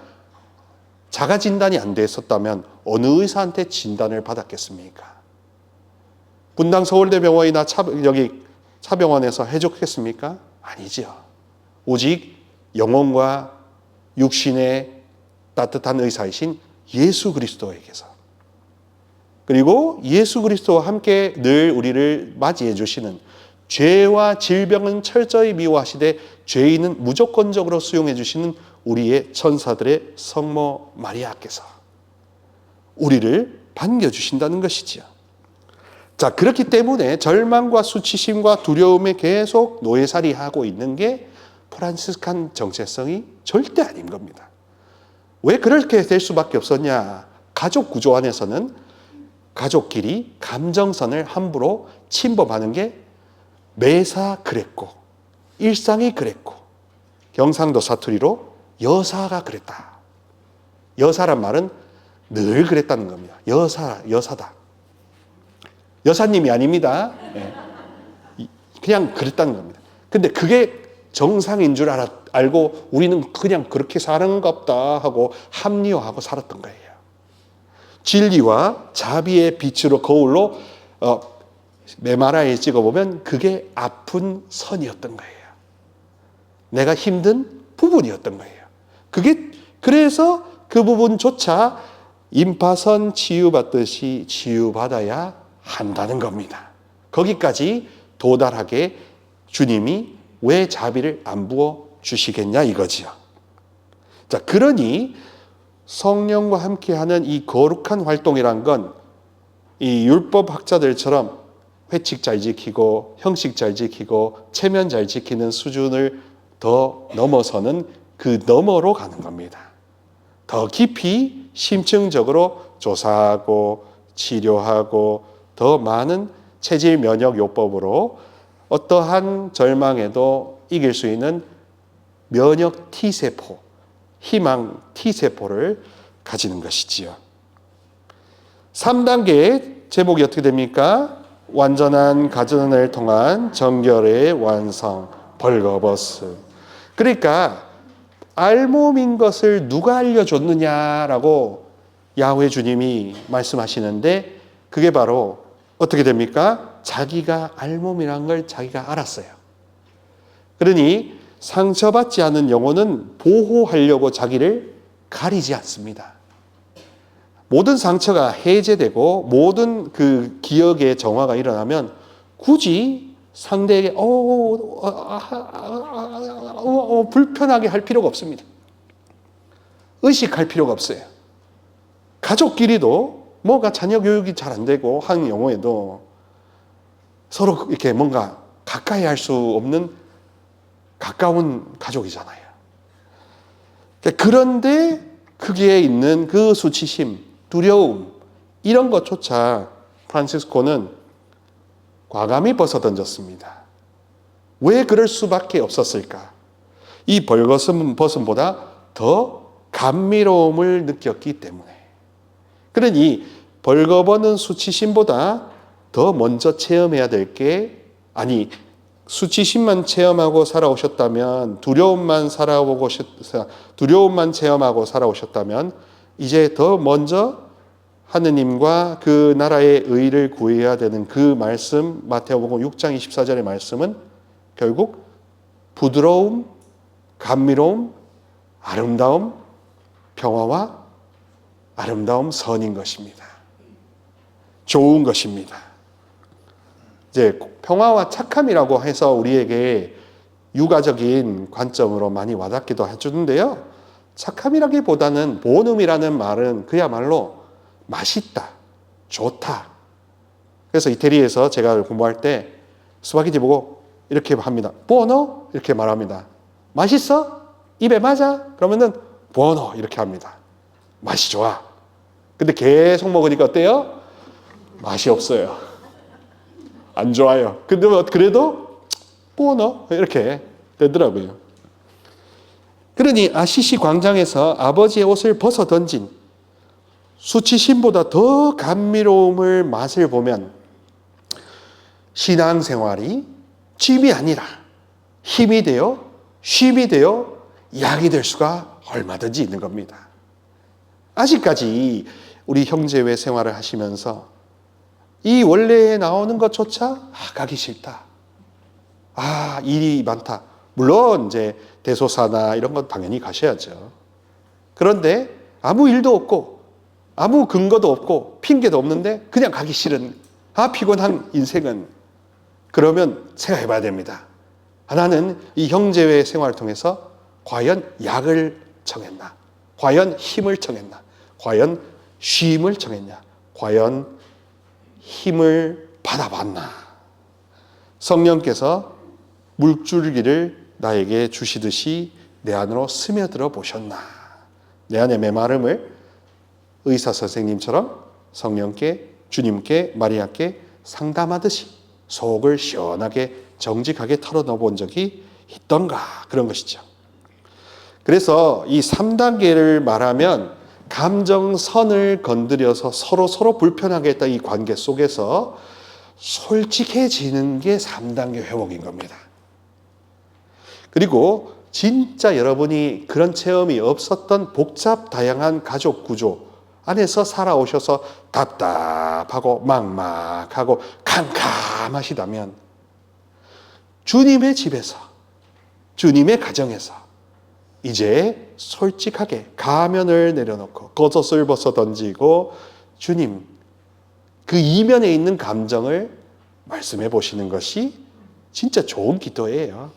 자가 진단이 안 됐었다면 어느 의사한테 진단을 받았겠습니까? 분당 서울대병원이나 차병원에서 해줬겠습니까? 아니죠. 오직 영혼과 육신의 따뜻한 의사이신 예수 그리스도에게서. 그리고 예수 그리스도와 함께 늘 우리를 맞이해 주시는 죄와 질병은 철저히 미워하시되 죄인은 무조건적으로 수용해 주시는 우리의 천사들의 성모 마리아께서 우리를 반겨주신다는 것이지요. 자, 그렇기 때문에 절망과 수치심과 두려움에 계속 노예살이하고 있는 게 프란시스칸 정체성이 절대 아닌 겁니다. 왜 그렇게 될 수밖에 없었냐? 가족 구조 안에서는 가족끼리 감정선을 함부로 침범하는 게 매사 그랬고 일상이 그랬고 경상도 사투리로 여사가 그랬다. 여사란 말은 늘 그랬다는 겁니다. 여사다. 여사님이 아닙니다. 그냥 그랬다는 겁니다. 근데 그게 정상인 줄 알고 우리는 그냥 그렇게 사는가 보다 하고 합리화하고 살았던 거예요. 진리와 자비의 빛으로 거울로 메마라에 찍어보면 그게 아픈 선이었던 거예요. 내가 힘든 부분이었던 거예요. 그래서 그 부분조차 임파선 치유받듯이 치유받아야 한다는 겁니다. 거기까지 도달하게 주님이 왜 자비를 안 부어 주시겠냐 이거지요. 자, 그러니 성령과 함께하는 이 거룩한 활동이란 건 이 율법학자들처럼 회칙 잘 지키고 형식 잘 지키고 체면 잘 지키는 수준을 더 넘어서는 그 너머로 가는 겁니다. 더 깊이 심층적으로 조사하고 치료하고 더 많은 체질 면역 요법으로 어떠한 절망에도 이길 수 있는 면역 T세포, 희망 T세포를 가지는 것이지요. 3단계의 제목이 어떻게 됩니까? 완전한 가전을 통한 정결의 완성, 벌거벗음. 그러니까 알몸인 것을 누가 알려줬느냐라고 야훼 주님이 말씀하시는데 그게 바로 어떻게 됩니까? 자기가 알몸이란 걸 자기가 알았어요. 그러니 상처받지 않은 영혼은 보호하려고 자기를 가리지 않습니다. 모든 상처가 해제되고 모든 그 기억의 정화가 일어나면 굳이 상대에게 불편하게 할 필요가 없습니다. 의식할 필요가 없어요. 가족끼리도 뭔가 자녀 교육이 잘 안 되고 한 경우에도 서로 이렇게 뭔가 가까이 할 수 없는 가까운 가족이잖아요. 그런데 거기에 있는 그 수치심, 두려움 이런 것조차 프란시스코는 과감히 벗어던졌습니다. 왜 그럴 수밖에 없었을까? 이 벌거벗음보다 더 감미로움을 느꼈기 때문에. 그러니 벌거벗는 수치심보다 더 먼저 체험해야 될 게 수치심만 체험하고 살아오셨다면, 두려움만 체험하고 살아오셨다면, 이제 더 먼저 하느님과 그 나라의 의를 구해야 되는 그 말씀, 마태복음 6장 24절의 말씀은 결국 부드러움, 감미로움, 아름다움, 평화와 아름다움, 선인 것입니다. 좋은 것입니다. 이제 평화와 착함이라고 해서 우리에게 육아적인 관점으로 많이 와닿기도 해주는데요. 착함이라기보다는 본음이라는 말은 그야말로 맛있다, 좋다. 그래서 이태리에서 제가 공부할 때 스파게티 보고 이렇게 합니다. 부오노? 이렇게 말합니다. 맛있어? 입에 맞아? 그러면은 부오노 이렇게 합니다. 맛이 좋아. 근데 계속 먹으니까 어때요? 맛이 없어요. 안 좋아요. 근데 그래도 부오노 이렇게 되더라고요. 그러니 아시시 광장에서 아버지의 옷을 벗어 던진 수치심보다 더 감미로움을 맛을 보면 신앙생활이 짐이 아니라 힘이 되어 쉼이 되어 약이 될 수가 얼마든지 있는 겁니다. 아직까지 우리 형제회 생활을 하시면서 이 원래에 나오는 것조차 가기 싫다. 일이 많다. 물론 이제 대소사나 이런 건 당연히 가셔야죠. 그런데 아무 일도 없고 아무 근거도 없고 핑계도 없는데 그냥 가기 싫은 피곤한 인생은 그러면 생각해봐야 됩니다. 나는 이 형제회 생활을 통해서 과연 약을 청했나? 과연 힘을 청했나? 과연 쉼을 청했냐? 과연 힘을 받아봤나? 성령께서 물줄기를 나에게 주시듯이 내 안으로 스며들어 보셨나? 내 안의 메마름을 의사 선생님처럼 성령께, 주님께, 마리아께 상담하듯이 속을 시원하게 정직하게 털어넣어 본 적이 있던가? 그런 것이죠. 그래서 이 3단계를 말하면 감정선을 건드려서 서로 불편하게 했다 이 관계 속에서 솔직해지는 게 3단계 회복인 겁니다. 그리고 진짜 여러분이 그런 체험이 없었던 복잡 다양한 가족 구조 안에서 살아오셔서 답답하고 막막하고 캄캄하시다면 주님의 집에서, 주님의 가정에서 이제 솔직하게 가면을 내려놓고 겉옷을 벗어 던지고 주님, 그 이면에 있는 감정을 말씀해 보시는 것이 진짜 좋은 기도예요.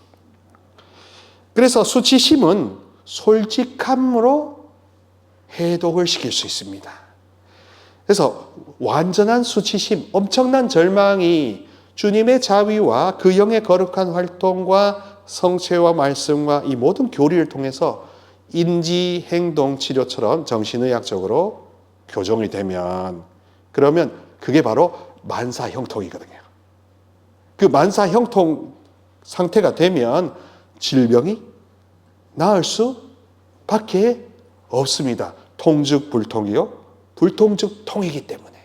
그래서 수치심은 솔직함으로 해독을 시킬 수 있습니다. 그래서 완전한 수치심, 엄청난 절망이 주님의 자위와 그 영의 거룩한 활동과 성체와 말씀과 이 모든 교리를 통해서 인지 행동 치료처럼 정신의학적으로 교정이 되면 그러면 그게 바로 만사형통이거든요. 그 만사형통 상태가 되면 질병이 나을 수밖에 없습니다. 통즉 불통이요, 불통즉 통이기 때문에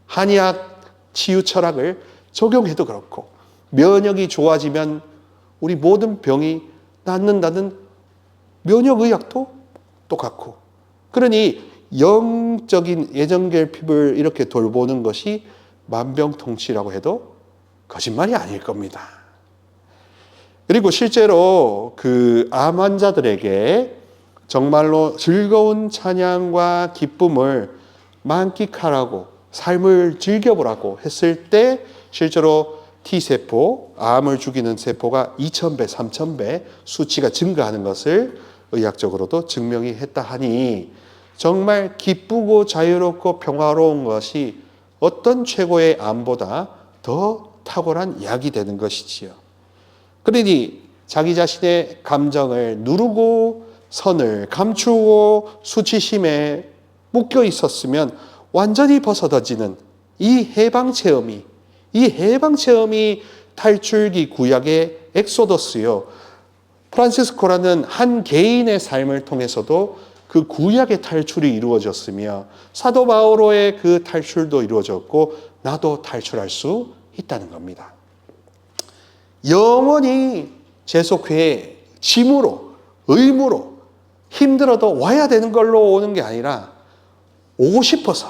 한의학 치유 철학을 적용해도 그렇고 면역이 좋아지면 우리 모든 병이 낫는다는 면역의학도 똑같고 그러니 영적인 예정결핍을 이렇게 돌보는 것이 만병통치라고 해도 거짓말이 아닐 겁니다. 그리고 실제로 그 암 환자들에게 정말로 즐거운 찬양과 기쁨을 만끽하라고 삶을 즐겨보라고 했을 때 실제로 T세포, 암을 죽이는 세포가 2000배, 3000배 수치가 증가하는 것을 의학적으로도 증명이 했다 하니 정말 기쁘고 자유롭고 평화로운 것이 어떤 최고의 암보다 더 탁월한 약이 되는 것이지요. 그러니 자기 자신의 감정을 누르고 선을 감추고 수치심에 묶여 있었으면 완전히 벗어던지는 이 해방 체험이 탈출기 구약의 엑소더스요. 프란시스코라는 한 개인의 삶을 통해서도 그 구약의 탈출이 이루어졌으며 사도 바오로의 그 탈출도 이루어졌고 나도 탈출할 수 있다는 겁니다. 영원히 재속회의 짐으로, 의무로 힘들어도 와야 되는 걸로 오는 게 아니라 오고 싶어서,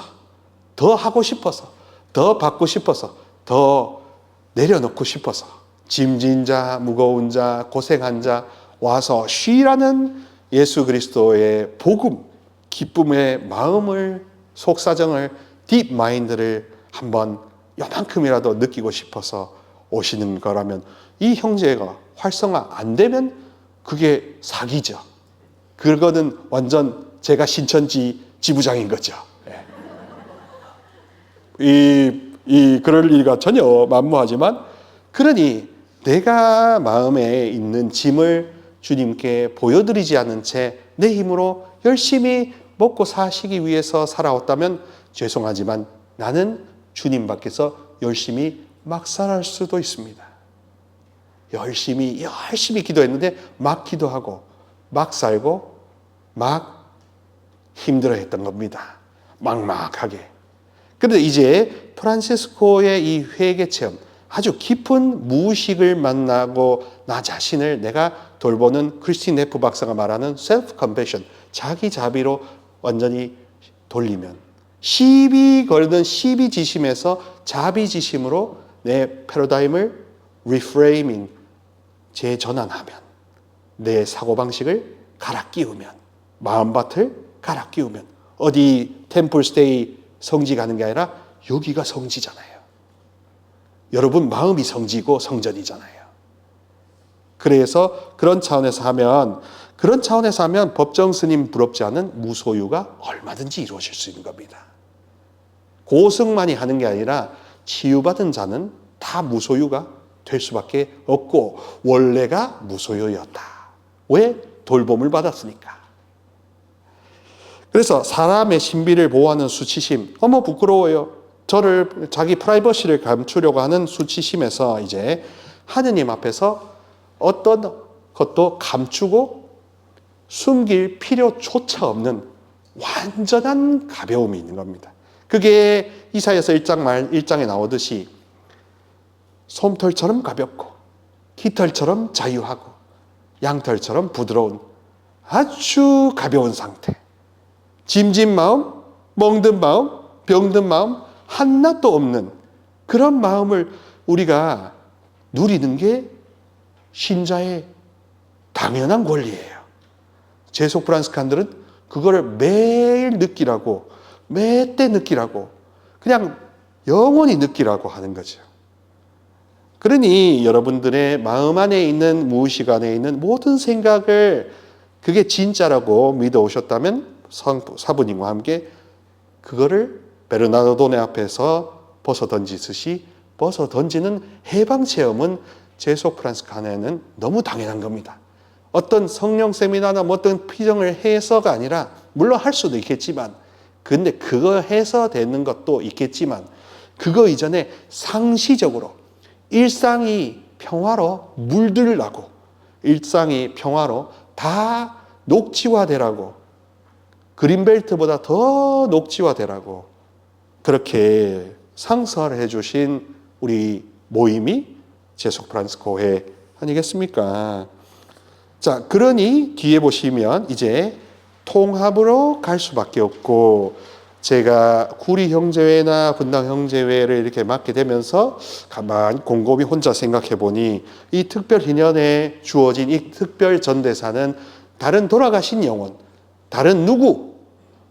더 하고 싶어서, 더 받고 싶어서, 더 내려놓고 싶어서 짐진 자, 무거운 자, 고생한 자 와서 쉬라는 예수 그리스도의 복음, 기쁨의 마음을, 속사정을, 딥마인드를 한번 요만큼이라도 느끼고 싶어서 오시는 거라면 이 형제가 활성화 안 되면 그게 사기죠. 그거는 완전 제가 신천지 지부장인 거죠. 그럴 리가 전혀 만무하지만, 그러니 내가 마음에 있는 짐을 주님께 보여드리지 않은 채 내 힘으로 열심히 먹고 사시기 위해서 살아왔다면 죄송하지만 나는 주님 밖에서 열심히 막 살아갈 수도 있습니다. 열심히 기도했는데 막 기도하고 막 살고 막 힘들어했던 겁니다. 막막하게. 그런데 이제 프란시스코의 이 회개 체험, 아주 깊은 무의식을 만나고 나 자신을 내가 돌보는 크리스틴 네프 박사가 말하는 셀프 컴패션, 자기 자비로 완전히 돌리면, 시비 걸던 시비지심에서 자비지심으로 내 패러다임을 리프레이밍, 재전환하면, 내 사고방식을 갈아 끼우면, 마음밭을 갈아 끼우면, 어디 템플스테이 성지 가는 게 아니라 여기가 성지잖아요. 여러분 마음이 성지고 성전이잖아요. 그래서 그런 차원에서 하면 법정 스님 부럽지 않은 무소유가 얼마든지 이루어질 수 있는 겁니다. 고승만이 하는 게 아니라 치유받은 자는 다 무소유가 될 수밖에 없고 원래가 무소유였다. 왜? 돌봄을 받았으니까. 그래서 사람의 신비를 보호하는 수치심, 어머 부끄러워요. 저를 자기 프라이버시를 감추려고 하는 수치심에서 이제 하느님 앞에서 어떤 것도 감추고 숨길 필요조차 없는 완전한 가벼움이 있는 겁니다. 그게 이사야서 1장에 나오듯이 솜털처럼 가볍고 깃털처럼 자유하고 양털처럼 부드러운 아주 가벼운 상태. 짐진 마음, 멍든 마음, 병든 마음 하나도 없는 그런 마음을 우리가 누리는 게 신자의 당연한 권리예요. 제속 프란스칸들은 그거를 매일 느끼라고, 매때 느끼라고, 그냥 영원히 느끼라고 하는 거죠. 그러니 여러분들의 마음 안에 있는 무의식 안에 있는 모든 생각을 그게 진짜라고 믿어 오셨다면 사부님과 함께 그거를 베르나르도네 앞에서 벗어 던지듯이 벗어 던지는 해방 체험은 제속 프란스칸에는 너무 당연한 겁니다. 어떤 성령 세미나나 뭐 어떤 피정을 해서가 아니라, 물론 할 수도 있겠지만, 근데 그거 해서 되는 것도 있겠지만, 그거 이전에 상시적으로 일상이 평화로 물들라고, 일상이 평화로 다 녹지화되라고, 그린벨트보다 더 녹지화되라고 그렇게 상설해 주신 우리 모임이 제속 프란스코회 아니겠습니까? 자, 그러니 뒤에 보시면 이제 통합으로 갈 수밖에 없고, 제가 구리 형제회나 분당 형제회를 이렇게 맡게 되면서 가만 곰곰이 혼자 생각해 보니 이 특별 희년에 주어진 이 특별 전대사는 다른 돌아가신 영혼, 다른 누구,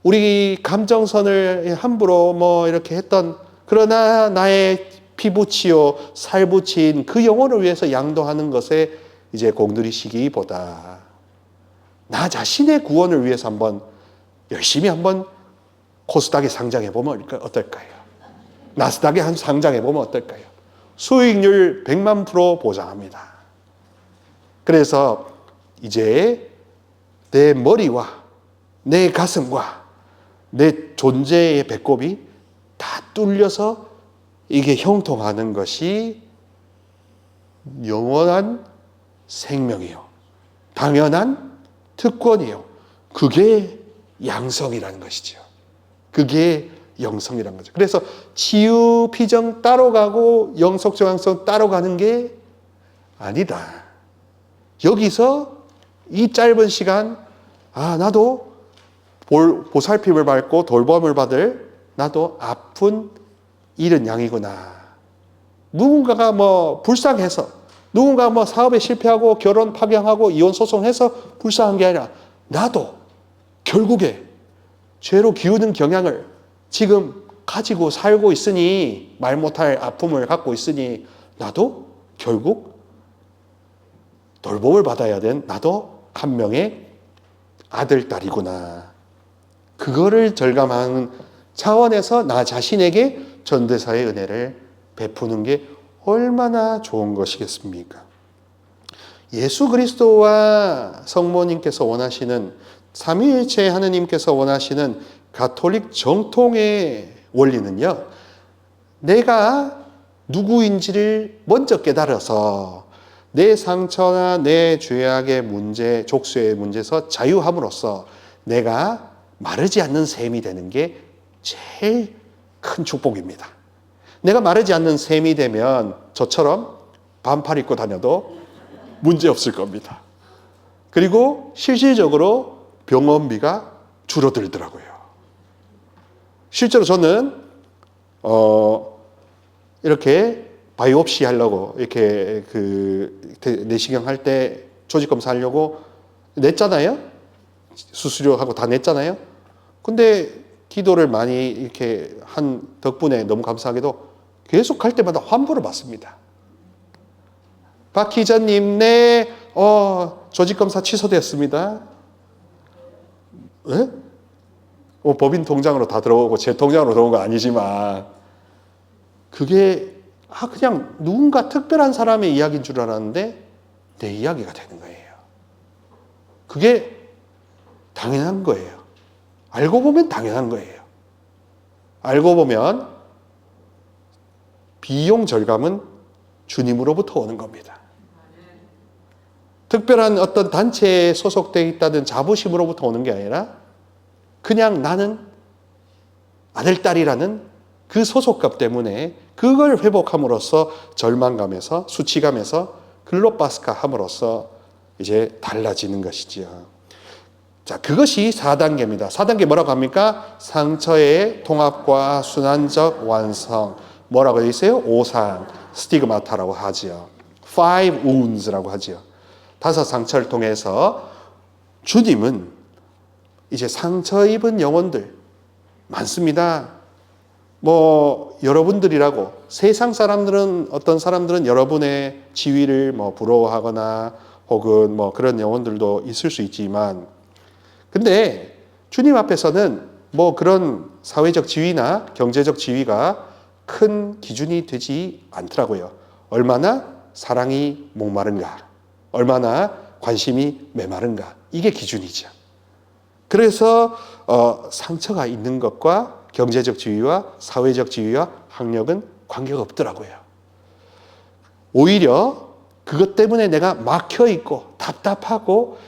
우리 감정선을 함부로 뭐 이렇게 했던, 그러나 나의 피부치요 살붙인 그 영혼을 위해서 양도하는 것에 이제 공들이시기보다 나 자신의 구원을 위해서 한번 열심히 한번 코스닥에 상장해 보면 어떨까요? 나스닥에 한 상장해 보면 어떨까요? 수익률 100만% 보장합니다. 그래서 이제 내 머리와 내 가슴과 내 존재의 배꼽이 다 뚫려서 이게 형통하는 것이 영원한 생명이요, 당연한 특권이요. 그게 양성이라는 것이죠. 그게 영성이라는 거죠. 그래서 치유, 피정 따로 가고 영속, 정황성 따로 가는 게 아니다. 여기서 이 짧은 시간, 나도 보살핌을 받고 돌봄을 받을 나도 아픈 이른 양이구나. 누군가가 불쌍해서, 누군가 사업에 실패하고 결혼 파경하고 이혼 소송해서 불쌍한 게 아니라 나도 결국에 죄로 기우는 경향을 지금 가지고 살고 있으니, 말 못할 아픔을 갖고 있으니 나도 결국 돌봄을 받아야 된 나도 한 명의 아들, 딸이구나. 그거를 절감하는 차원에서 나 자신에게 전도사의 은혜를 베푸는 게 얼마나 좋은 것이겠습니까? 예수 그리스도와 성모님께서 원하시는, 삼위일체 하느님께서 원하시는 가톨릭 정통의 원리는요, 내가 누구인지를 먼저 깨달아서 내 상처나 내 죄악의 문제, 족쇄의 문제에서 자유함으로써 내가 마르지 않는 샘이 되는 게 제일 큰 축복입니다. 내가 마르지 않는 샘이 되면 저처럼 반팔 입고 다녀도 문제 없을 겁니다. 그리고 실질적으로 병원비가 줄어들더라고요. 실제로 저는 이렇게 바이옵시 하려고 이렇게 내시경 할 때 조직 검사하려고 냈잖아요. 수수료하고 다 냈잖아요. 근데 기도를 많이 이렇게 한 덕분에 너무 감사하게도 계속 갈 때마다 환불을 받습니다. 박 기자님, 네, 조직 검사 취소되었습니다. 네? 법인 통장으로 다 들어오고 제 통장으로 들어온 건 아니지만 그게 그냥 누군가 특별한 사람의 이야기인 줄 알았는데 내 이야기가 되는 거예요. 그게 당연한 거예요. 알고 보면 당연한 거예요. 알고 보면 비용 절감은 주님으로부터 오는 겁니다. 특별한 어떤 단체에 소속되어 있다는 자부심으로부터 오는 게 아니라 그냥 나는 아들, 딸이라는 그 소속감 때문에 그걸 회복함으로써 절망감에서, 수치감에서 글로바스카 함으로써 이제 달라지는 것이지요. 자, 그것이 4단계입니다. 4단계 뭐라고 합니까? 상처의 통합과 순환적 완성. 뭐라고 되어 있어요? 오상, 스티그마타라고 하지요. 5 wounds라고 하지요. 5 상처를 통해서 주님은 이제 상처 입은 영혼들 많습니다. 여러분들이라고, 세상 사람들은, 어떤 사람들은 여러분의 지위를 부러워하거나 혹은 그런 영혼들도 있을 수 있지만, 근데 주님 앞에서는 그런 사회적 지위나 경제적 지위가 큰 기준이 되지 않더라고요. 얼마나 사랑이 목마른가, 얼마나 관심이 메마른가, 이게 기준이죠. 그래서 상처가 있는 것과 경제적 지위와 사회적 지위와 학력은 관계가 없더라고요. 오히려 그것 때문에 내가 막혀있고 답답하고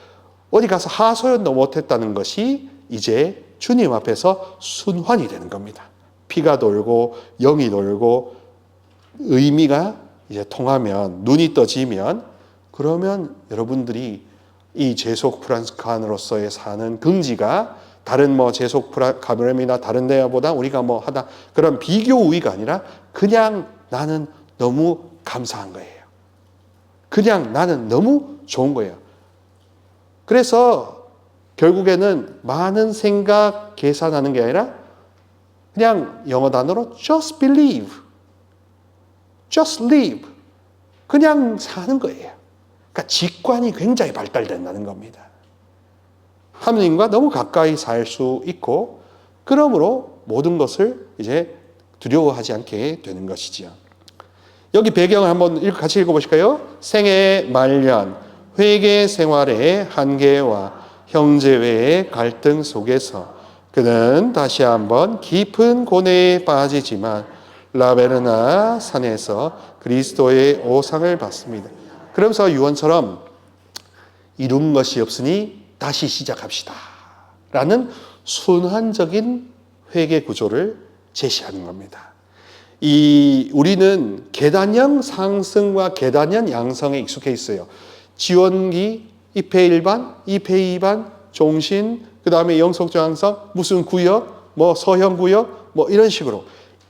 어디 가서 하소연도 못했다는 것이 이제 주님 앞에서 순환이 되는 겁니다. 피가 돌고 영이 돌고 의미가 이제 통하면, 눈이 떠지면, 그러면 여러분들이 이 제속 프란스칸으로서의 사는 긍지가 다른 제속 가브렘이나 다른 데보다 우리가 하다 그런 비교 우위가 아니라 그냥 나는 너무 감사한 거예요. 그냥 나는 너무 좋은 거예요. 그래서 결국에는 많은 생각, 계산하는 게 아니라 그냥 영어 단어로 just believe, just live, 그냥 사는 거예요. 그러니까 직관이 굉장히 발달된다는 겁니다. 하느님과 너무 가까이 살 수 있고, 그러므로 모든 것을 이제 두려워하지 않게 되는 것이지요. 여기 배경을 한번 같이 읽어보실까요? 생애 말년, 회개 생활의 한계와 형제외의 갈등 속에서 그는 다시 한번 깊은 고뇌에 빠지지만 라베르나 산에서 그리스도의 오상을 받습니다. 그러면서 유언처럼 이룬 것이 없으니 다시 시작합시다 라는 순환적인 회개 구조를 제시하는 겁니다. 우리는 계단형 상승과 계단형 양성에 익숙해 있어요. 지원기, 입회 1반, 입회 2반, 종신, 그 다음에 영속저항성, 무슨 구역, 뭐 서형 구역, 뭐 이런 식으로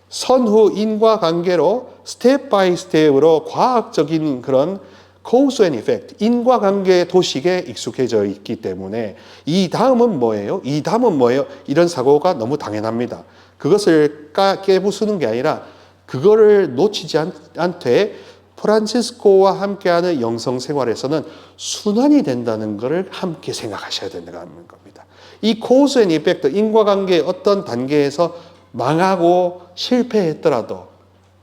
선후 인과관계로 스텝 바이 스텝으로 과학적인 그런 cause and effect, 인과관계 도식에 익숙해져 있기 때문에 이 다음은 뭐예요? 이 다음은 뭐예요? 이런 사고가 너무 당연합니다. 그것을 깨부수는 게 아니라 그거를 놓치지 않되 프란치스코와 함께하는 영성 생활에서는 순환이 된다는 것을 함께 생각하셔야 된다는 겁니다. 이 cause and effect, 인과관계의 어떤 단계에서 망하고 실패했더라도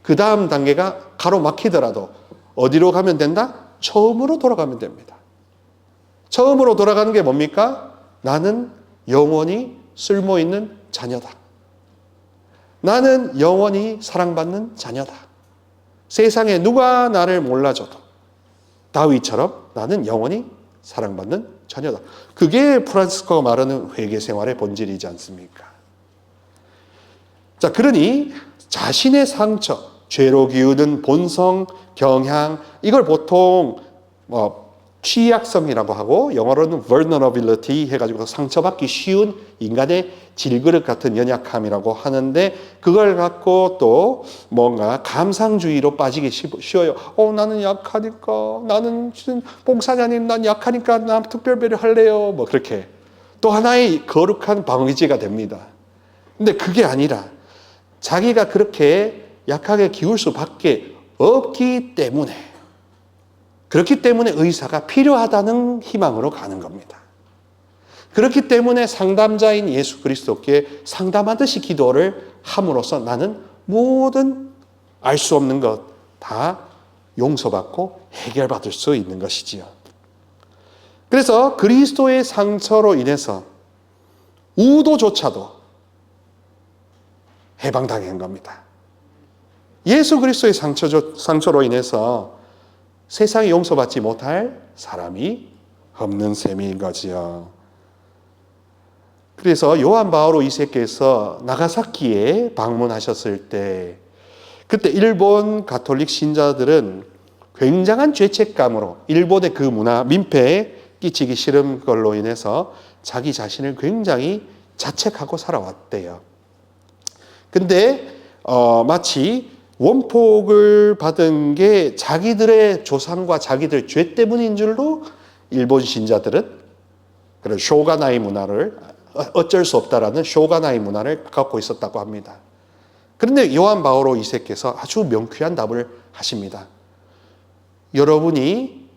그 다음 단계가 가로막히더라도 어디로 가면 된다? 처음으로 돌아가면 됩니다. 처음으로 돌아가는 게 뭡니까? 나는 영원히 쓸모있는 자녀다. 나는 영원히 사랑받는 자녀다. 세상에 누가 나를 몰라줘도 다윗처럼 나는 영원히 사랑받는 자녀다. 그게 프란치스코가 말하는 회개 생활의 본질이지 않습니까? 자, 그러니 자신의 상처, 죄로 기우는 본성, 경향, 이걸 보통 취약성이라고 하고 영어로는 vulnerability 해가지고 상처받기 쉬운 인간의 질그릇 같은 연약함이라고 하는데 그걸 갖고 또 뭔가 감상주의로 빠지기 쉬워요. 나는 약하니까, 나는 봉사자님 난 약하니까 난 특별배려 할래요. 뭐 그렇게 또 하나의 거룩한 방어기제가 됩니다. 근데 그게 아니라 자기가 그렇게 약하게 기울 수밖에 없기 때문에 그렇기 때문에 의사가 필요하다는 희망으로 가는 겁니다. 그렇기 때문에 상담자인 예수 그리스도께 상담하듯이 기도를 함으로써 나는 모든 알 수 없는 것 다 용서받고 해결받을 수 있는 것이지요. 그래서 그리스도의 상처로 인해서 우도조차도 해방당한 겁니다. 예수 그리스도의 상처로 인해서 세상에 용서받지 못할 사람이 없는 셈인 거지요. 그래서 요한 바오로 2세께서 나가사키에 방문하셨을 때 그때 일본 가톨릭 신자들은 굉장한 죄책감으로 일본의 그 문화, 민폐에 끼치기 싫은 걸로 인해서 자기 자신을 굉장히 자책하고 살아왔대요. 근데 마치 원폭을 받은 게 자기들의 조상과 자기들 죄 때문인 줄로 일본 신자들은 그런 쇼가나이 문화를 어쩔 수 없다라는 쇼가나이 문화를 갖고 있었다고 합니다. 그런데 요한 바오로 2세께서 아주 명쾌한 답을 하십니다. 여러분이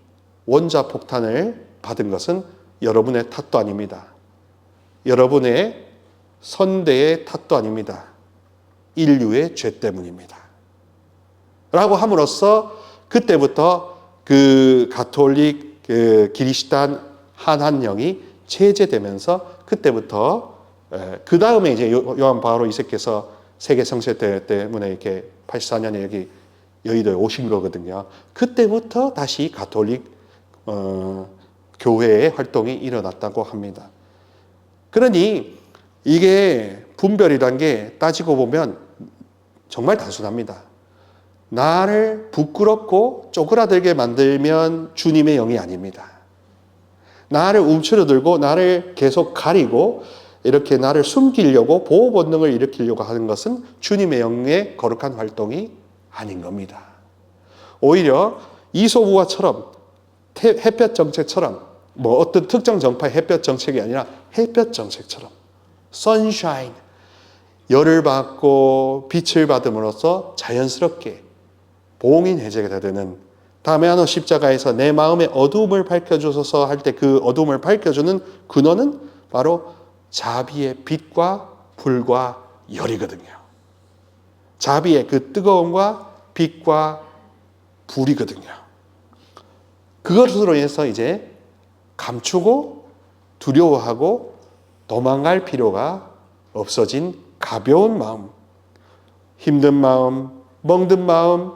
원자폭탄을 받은 것은 여러분의 탓도 아닙니다. 여러분의 선대의 탓도 아닙니다. 인류의 죄 때문입니다. 라고 함으로써 그때부터 그 가톨릭 기리시탄 한한령이 제재되면서 그때부터 그 다음에 이제 요한 바오로 2세께서 세계 성세 때문에 이렇게 84년에 여기 여의도에 오신 거거든요. 그때부터 다시 가톨릭 교회의 활동이 일어났다고 합니다. 그러니 이게 분별이란 게 따지고 보면 정말 단순합니다. 나를 부끄럽고 쪼그라들게 만들면 주님의 영이 아닙니다. 나를 움츠러들고 나를 계속 가리고 이렇게 나를 숨기려고 보호 본능을 일으키려고 하는 것은 주님의 영의 거룩한 활동이 아닌 겁니다. 오히려 이소부화처럼 햇볕 정책처럼 뭐 어떤 특정 정파의 햇볕 정책이 아니라 햇볕 정책처럼 선샤인, 열을 받고 빛을 받음으로써 자연스럽게 봉인 해제가 되는 다메아노 십자가에서 내 마음의 어두움을 밝혀주소서 할 때 그 어두움을 밝혀주는 근원은 바로 자비의 빛과 불과 열이거든요. 자비의 그 뜨거움과 빛과 불이거든요. 그것으로 인해서 이제 감추고 두려워하고 도망갈 필요가 없어진 가벼운 마음, 힘든 마음, 멍든 마음,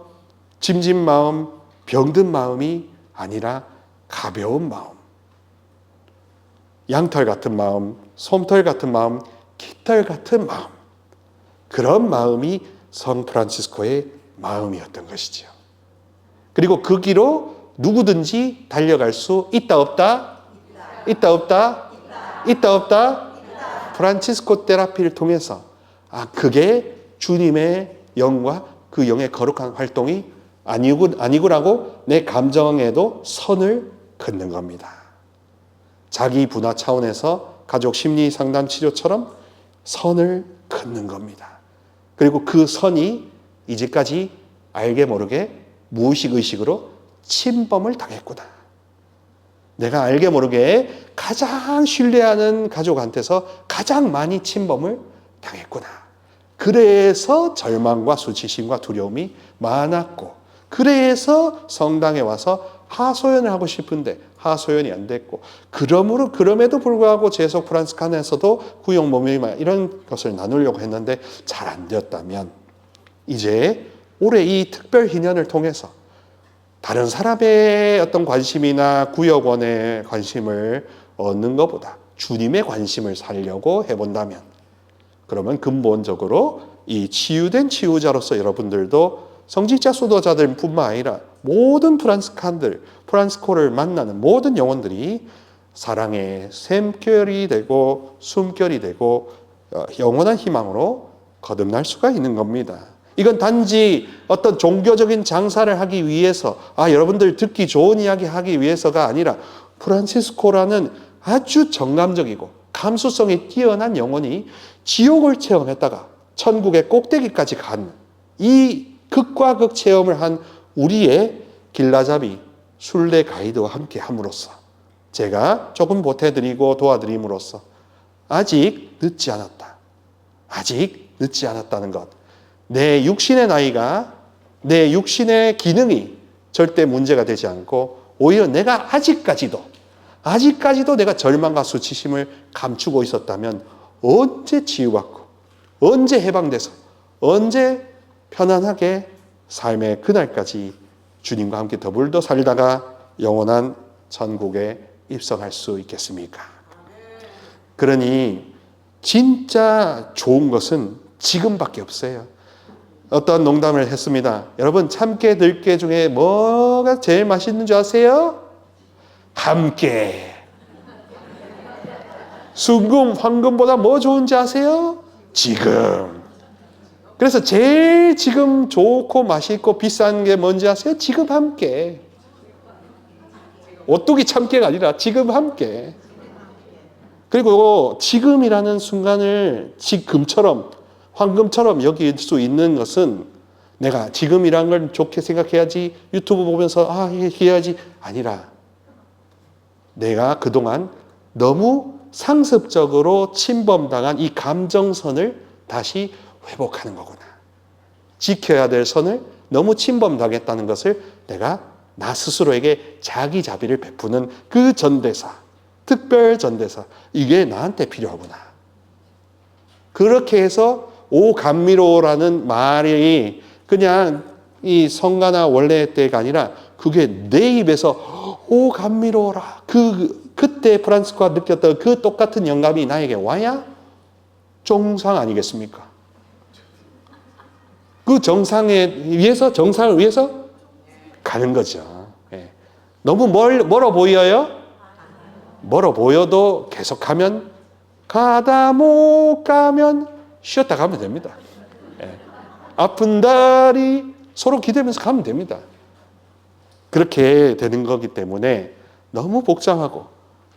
짐진 마음, 병든 마음이 아니라 가벼운 마음. 양털 같은 마음, 솜털 같은 마음, 깃털 같은 마음. 그런 마음이 성 프란치스코의 마음이었던 것이지요. 그리고 그 길로 누구든지 달려갈 수 있다 없다? 있다 없다? 있다 없다? 프란치스코 테라피를 통해서 그게 주님의 영과 그 영의 거룩한 활동이 아니구라고 내 감정에도 선을 긋는 겁니다. 자기 분화 차원에서 가족 심리 상담 치료처럼 선을 긋는 겁니다. 그리고 그 선이 이제까지 알게 모르게 무의식 의식으로 침범을 당했구나. 내가 알게 모르게 가장 신뢰하는 가족한테서 가장 많이 침범을 당했구나. 그래서 절망과 수치심과 두려움이 많았고, 그래서 성당에 와서 하소연을 하고 싶은데 하소연이 안 됐고, 그럼에도 불구하고 재속 프란치스칸에서도 구역 모임이나 이런 것을 나누려고 했는데 잘 안 되었다면, 이제 올해 이 특별 희년을 통해서 다른 사람의 어떤 관심이나 구역원의 관심을 얻는 것보다 주님의 관심을 살려고 해본다면, 그러면 근본적으로 이 치유된 치유자로서 여러분들도 성직자 수도자들 뿐만 아니라 모든 프란치스코를 만나는 모든 영혼들이 사랑의 샘결이 되고 숨결이 되고 영원한 희망으로 거듭날 수가 있는 겁니다. 이건 단지 어떤 종교적인 장사를 하기 위해서, 여러분들 듣기 좋은 이야기 하기 위해서가 아니라, 프란치스코라는 아주 정감적이고 감수성이 뛰어난 영혼이 지옥을 체험했다가 천국의 꼭대기까지 간 이 극과 극 체험을 한 우리의 길라잡이 순례 가이드와 함께 함으로써, 제가 조금 보태드리고 도와드림으로써 아직 늦지 않았다. 아직 늦지 않았다는 것. 내 육신의 나이가, 내 육신의 기능이 절대 문제가 되지 않고, 오히려 내가 아직까지도 내가 절망과 수치심을 감추고 있었다면 언제 치유받고, 언제 해방돼서, 언제 편안하게 삶의 그날까지 주님과 함께 더불어 살다가 영원한 천국에 입성할 수 있겠습니까? 그러니 진짜 좋은 것은 지금밖에 없어요. 어떤 농담을 했습니다. 여러분, 참깨 들깨 중에 뭐가 제일 맛있는 줄 아세요? 함께. 순금, 황금보다 뭐 좋은지 아세요? 지금. 그래서 제일 지금 좋고 맛있고 비싼 게 뭔지 아세요? 지금 함께. 오뚜기 참깨가 아니라 지금 함께. 그리고 지금이라는 순간을 지금처럼, 황금처럼 여길 수 있는 것은, 내가 지금이라는 걸 좋게 생각해야지, 유튜브 보면서 해야지 아니라, 내가 그동안 너무 상습적으로 침범당한 이 감정선을 다시 회복하는 거구나. 지켜야 될 선을 너무 침범당했다는 것을 내가 나 스스로에게 자기 자비를 베푸는 그 전대사, 특별 전대사, 이게 나한테 필요하구나. 그렇게 해서 오 감미로라는 말이 그냥 이 성가나 원래 때가 아니라, 그게 내 입에서 오 감미로워라, 그때 프란치스코가 느꼈던 그 똑같은 영감이 나에게 와야 정상 아니겠습니까? 그 정상을 위해서 가는 거죠. 너무 멀어 보여요? 멀어 보여도 계속하면, 가다 못 가면 쉬었다 가면 됩니다. 아픈 다리 서로 기대면서 가면 됩니다. 그렇게 되는 거기 때문에 너무 복잡하고,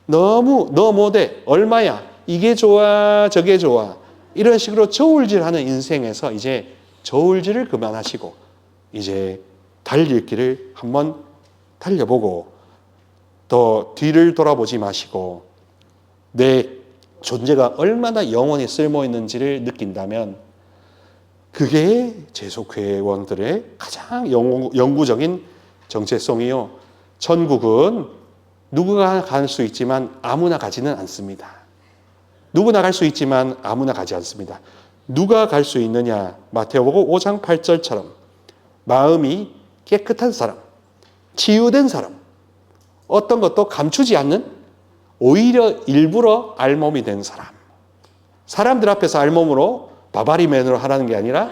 너무 너 못해, 얼마야, 이게 좋아 저게 좋아, 이런 식으로 저울질하는 인생에서 이제 저울질을 그만하시고, 이제 달릴 길을 한번 달려보고, 더 뒤를 돌아보지 마시고, 내 존재가 얼마나 영원히 쓸모 있는지를 느낀다면, 그게 재속회원들의 가장 영구적인 정체성이요. 천국은 누구나 갈 수 있지만 아무나 가지는 않습니다. 누구나 갈 수 있지만 아무나 가지 않습니다. 누가 갈 수 있느냐? 마태복음 5장 8절처럼 마음이 깨끗한 사람, 치유된 사람, 어떤 것도 감추지 않는, 오히려 일부러 알몸이 된 사람. 사람들 앞에서 알몸으로 바바리맨으로 하라는 게 아니라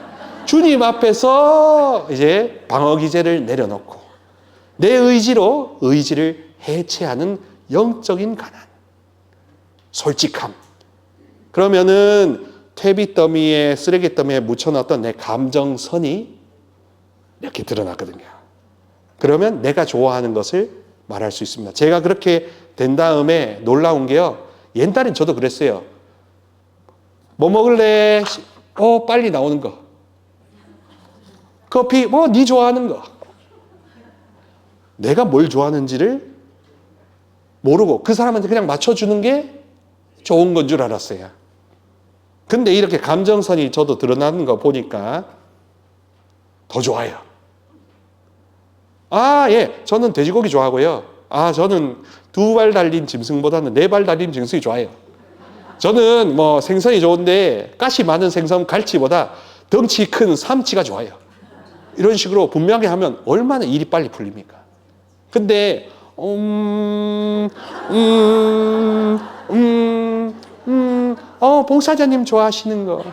주님 앞에서 이제 방어 기제를 내려놓고 내 의지로 의지를 해체하는 영적인 가난, 솔직함. 그러면은 퇴비 더미에, 쓰레기 더미에 묻혀놨던 내 감정선이 이렇게 드러났거든요. 그러면 내가 좋아하는 것을 말할 수 있습니다. 제가 그렇게 된 다음에 놀라운 게요. 옛날엔 저도 그랬어요. 뭐 먹을래? 빨리 나오는 거. 커피, 네 좋아하는 거. 내가 뭘 좋아하는지를 모르고 그 사람한테 그냥 맞춰주는 게 좋은 건 줄 알았어요. 근데 이렇게 감정선이 저도 드러나는 거 보니까 더 좋아요. 예, 저는 돼지고기 좋아하고요. 저는 2발 달린 짐승보다는 4발 달린 짐승이 좋아요. 저는 뭐 생선이 좋은데 가시 많은 생선 갈치보다 덩치 큰 삼치가 좋아요. 이런 식으로 분명히 하면 얼마나 일이 빨리 풀립니까? 근데 봉사자님 좋아하시는 거,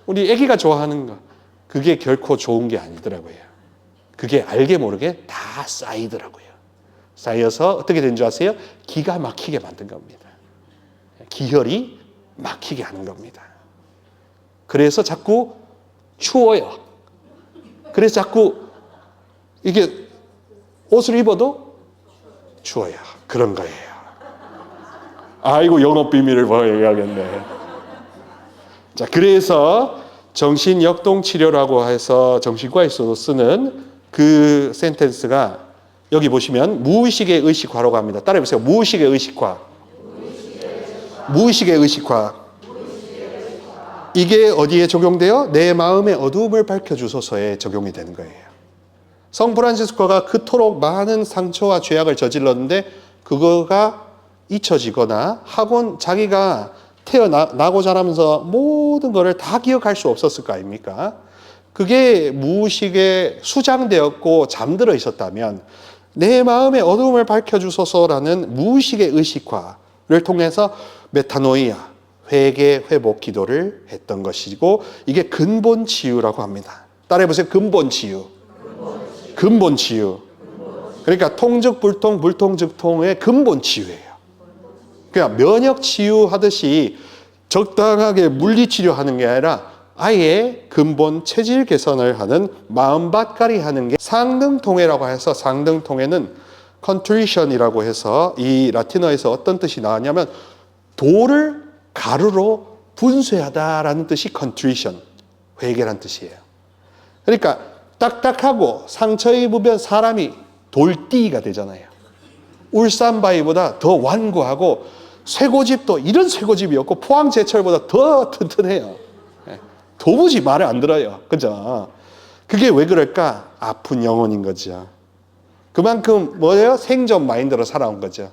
우리 애기가 좋아하는 거, 그게 결코 좋은 게 아니더라고요. 그게 알게 모르게 다 쌓이더라고요. 쌓여서 어떻게 된 줄 아세요? 기가 막히게 만든 겁니다. 기혈이 막히게 하는 겁니다. 그래서 자꾸 추워요. 그래서 자꾸 이게 옷을 입어도 추워요. 그런 거예요. 아이고, 영업 비밀을 얘기하겠네. 자, 그래서 정신역동치료라고 해서 정신과에서도 쓰는 그 센텐스가 여기 보시면 무의식의 의식화라고 합니다. 따라해보세요. 무의식의 의식화. 무의식의 의식화. 이게 어디에 적용돼요? 내 마음의 어두움을 밝혀주소서에 적용이 되는 거예요. 성 프란시스코가 그토록 많은 상처와 죄악을 저질렀는데 그거가 잊혀지거나 학원 자기가 태어나고 자라면서 모든 것을 다 기억할 수 없었을 거 아닙니까? 그게 무의식에 수장되었고 잠들어 있었다면 내 마음의 어두움을 밝혀주소서라는 무의식의 의식화를 통해서 메타노이아, 회개, 회복 기도를 했던 것이고 이게 근본 치유라고 합니다. 따라해보세요. 근본 치유. 근본 치유. 그러니까 통즉 불통, 불통즉 통의 근본 치유예요. 그러니까 면역 치유하듯이 적당하게 물리치료하는 게 아니라 아예 근본 체질 개선을 하는 마음밭갈이 하는 게 상등통해라고 해서 상등통해는 컨트리션이라고 해서 이 라틴어에서 어떤 뜻이 나왔냐면 돌을 가루로 분쇄하다라는 뜻이 컨트리션, 회개란 뜻이에요. 그러니까 딱딱하고 상처 입으면 사람이 돌띠가 되잖아요. 울산바위보다 더 완고하고 쇠고집도 이런 쇠고집이었고 포항제철보다 더 튼튼해요. 도무지 말을 안 들어요. 그죠? 그게 왜 그럴까? 아픈 영혼인 거죠. 그만큼 뭐예요? 생존 마인드로 살아온 거죠.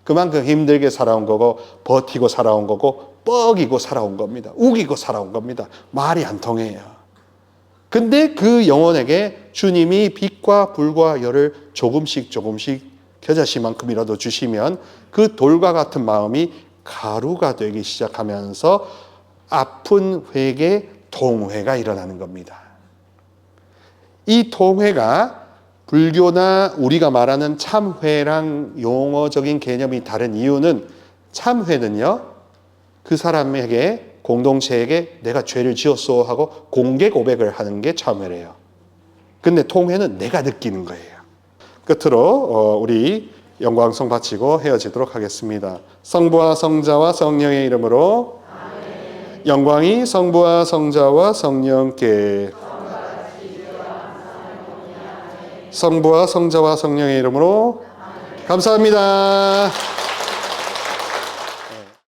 그만큼 힘들게 살아온 거고 버티고 살아온 거고 뻐기고 살아온 겁니다. 우기고 살아온 겁니다. 말이 안 통해요. 근데 그 영혼에게 주님이 빛과 불과 열을 조금씩 겨자씨만큼이라도 주시면 그 돌과 같은 마음이 가루가 되기 시작하면서 아픈 회개, 통회가 일어나는 겁니다. 이 통회가 불교나 우리가 말하는 참회랑 용어적인 개념이 다른 이유는 참회는요, 그 사람에게, 공동체에게 내가 죄를 지었소 하고 공개 고백을 하는 게 참회래요. 근데 통회는 내가 느끼는 거예요. 끝으로 우리 영광송 바치고 헤어지도록 하겠습니다. 성부와 성자와 성령의 이름으로 아멘. 영광이 성부와 성자와 성령께 성부와 성자와 성령의 이름으로 아멘. 감사합니다.